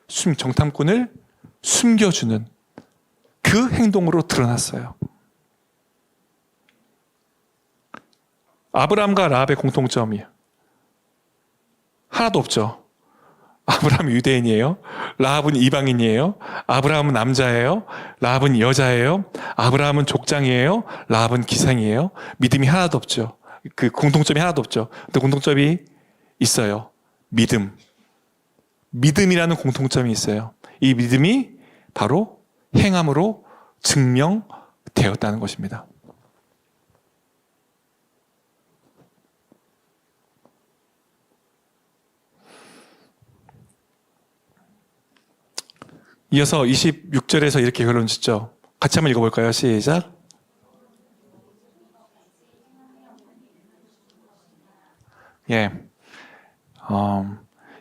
정탐꾼을 숨겨주는 그 행동으로 드러났어요. 아브라함과 라합의 공통점이 하나도 없죠. 아브라함은 유대인이에요. 라합은 이방인이에요. 아브라함은 남자예요. 라합은 여자예요. 아브라함은 족장이에요. 라합은 기생이에요. 믿음이 하나도 없죠. 그 공통점이 하나도 없죠. 근데 공통점이 있어요. 믿음이라는 공통점이 있어요. 이 믿음이 바로 행함으로 증명되었다는 것입니다. 이어서 26절에서 이렇게 결론 짓죠. 같이 한번 읽어볼까요? 시작. 예.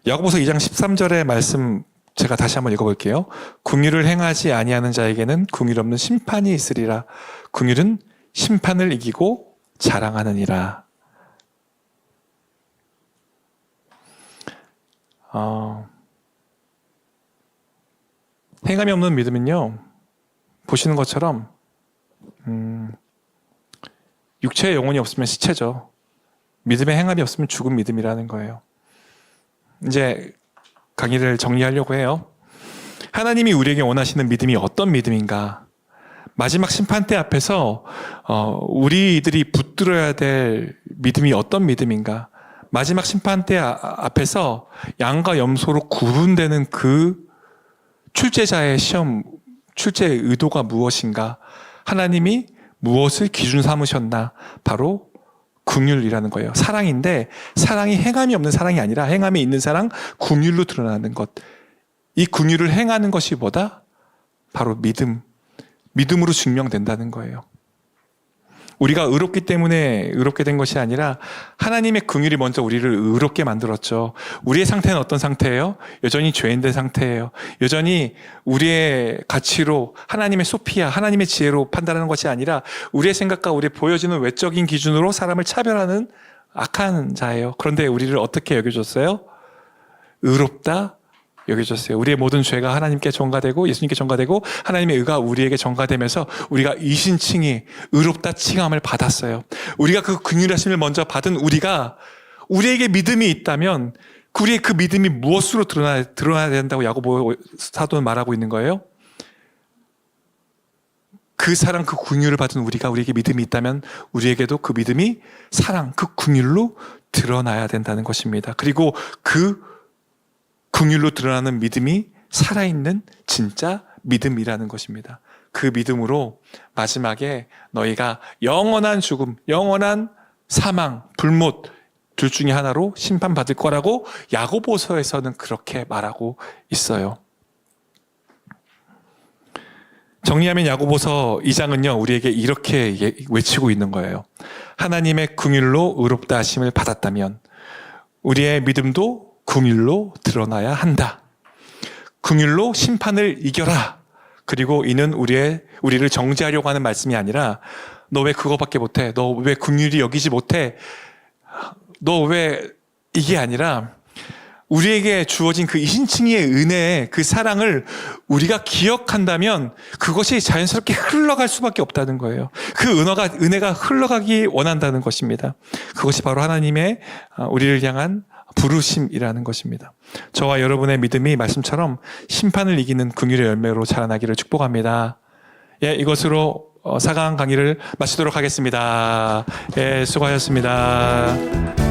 야고보서 2장 13절의 말씀 제가 다시 한번 읽어볼게요. 긍휼을 행하지 아니하는 자에게는 긍휼 없는 심판이 있으리라. 긍휼은 심판을 이기고 자랑하느니라. 행함이 없는 믿음은요, 보시는 것처럼 육체의 영혼이 없으면 시체죠. 믿음의 행함이 없으면 죽은 믿음이라는 거예요. 이제 강의를 정리하려고 해요. 하나님이 우리에게 원하시는 믿음이 어떤 믿음인가? 마지막 심판대 앞에서 우리들이 붙들어야 될 믿음이 어떤 믿음인가? 마지막 심판대 앞에서 양과 염소로 구분되는 그 출제자의 출제의 의도가 무엇인가? 하나님이 무엇을 기준 삼으셨나? 바로 긍휼이라는 거예요. 사랑인데 사랑이 행함이 없는 사랑이 아니라 행함이 있는 사랑, 긍휼로 드러나는 것. 이 긍휼을 행하는 것이 뭐다? 바로 믿음으로 증명된다는 거예요. 우리가 의롭기 때문에 의롭게 된 것이 아니라 하나님의 긍휼이 먼저 우리를 의롭게 만들었죠. 우리의 상태는 어떤 상태예요? 여전히 죄인된 상태예요. 여전히 우리의 가치로 하나님의 소피아, 하나님의 지혜로 판단하는 것이 아니라 우리의 생각과 우리의 보여지는 외적인 기준으로 사람을 차별하는 악한 자예요. 그런데 우리를 어떻게 여겨줬어요? 의롭다 여겨줬어요. 우리의 모든 죄가 하나님께 전가되고 예수님께 전가되고 하나님의 의가 우리에게 전가되면서 우리가 이신칭이 의롭다 칭함을 받았어요. 우리가 그 긍휼하심을 먼저 받은 우리에게 믿음이 있다면 우리의 그 믿음이 무엇으로 드러나야 된다고 야고보 사도는 말하고 있는 거예요? 그 사랑, 그 긍휼을 받은 우리에게 믿음이 있다면 우리에게도 그 믿음이 사랑, 그 긍휼로 드러나야 된다는 것입니다. 그리고 그 긍휼로 드러나는 믿음이 살아있는 진짜 믿음이라는 것입니다. 그 믿음으로 마지막에 너희가 영원한 죽음, 영원한 사망, 불못 둘 중에 하나로 심판받을 거라고 야고보서에서는 그렇게 말하고 있어요. 정리하면 야고보서 2장은요 우리에게 이렇게 외치고 있는 거예요. 하나님의 긍휼로 의롭다 하심을 받았다면 우리의 믿음도 긍휼로 드러나야 한다. 긍휼로 심판을 이겨라. 그리고 이는 우리를 정죄하려고 하는 말씀이 아니라 너 왜 그거밖에 못해? 너 왜 긍휼히 여기지 못해? 너 왜 이게 아니라 우리에게 주어진 그 이신칭의의 은혜, 그 사랑을 우리가 기억한다면 그것이 자연스럽게 흘러갈 수밖에 없다는 거예요. 그 은혜가 흘러가기 원한다는 것입니다. 그것이 바로 하나님의 우리를 향한 부르심이라는 것입니다. 저와 여러분의 믿음이 말씀처럼 심판을 이기는 긍휼의 열매로 자라나기를 축복합니다. 예, 이것으로 4강 강의를 마치도록 하겠습니다. 예, 수고하셨습니다.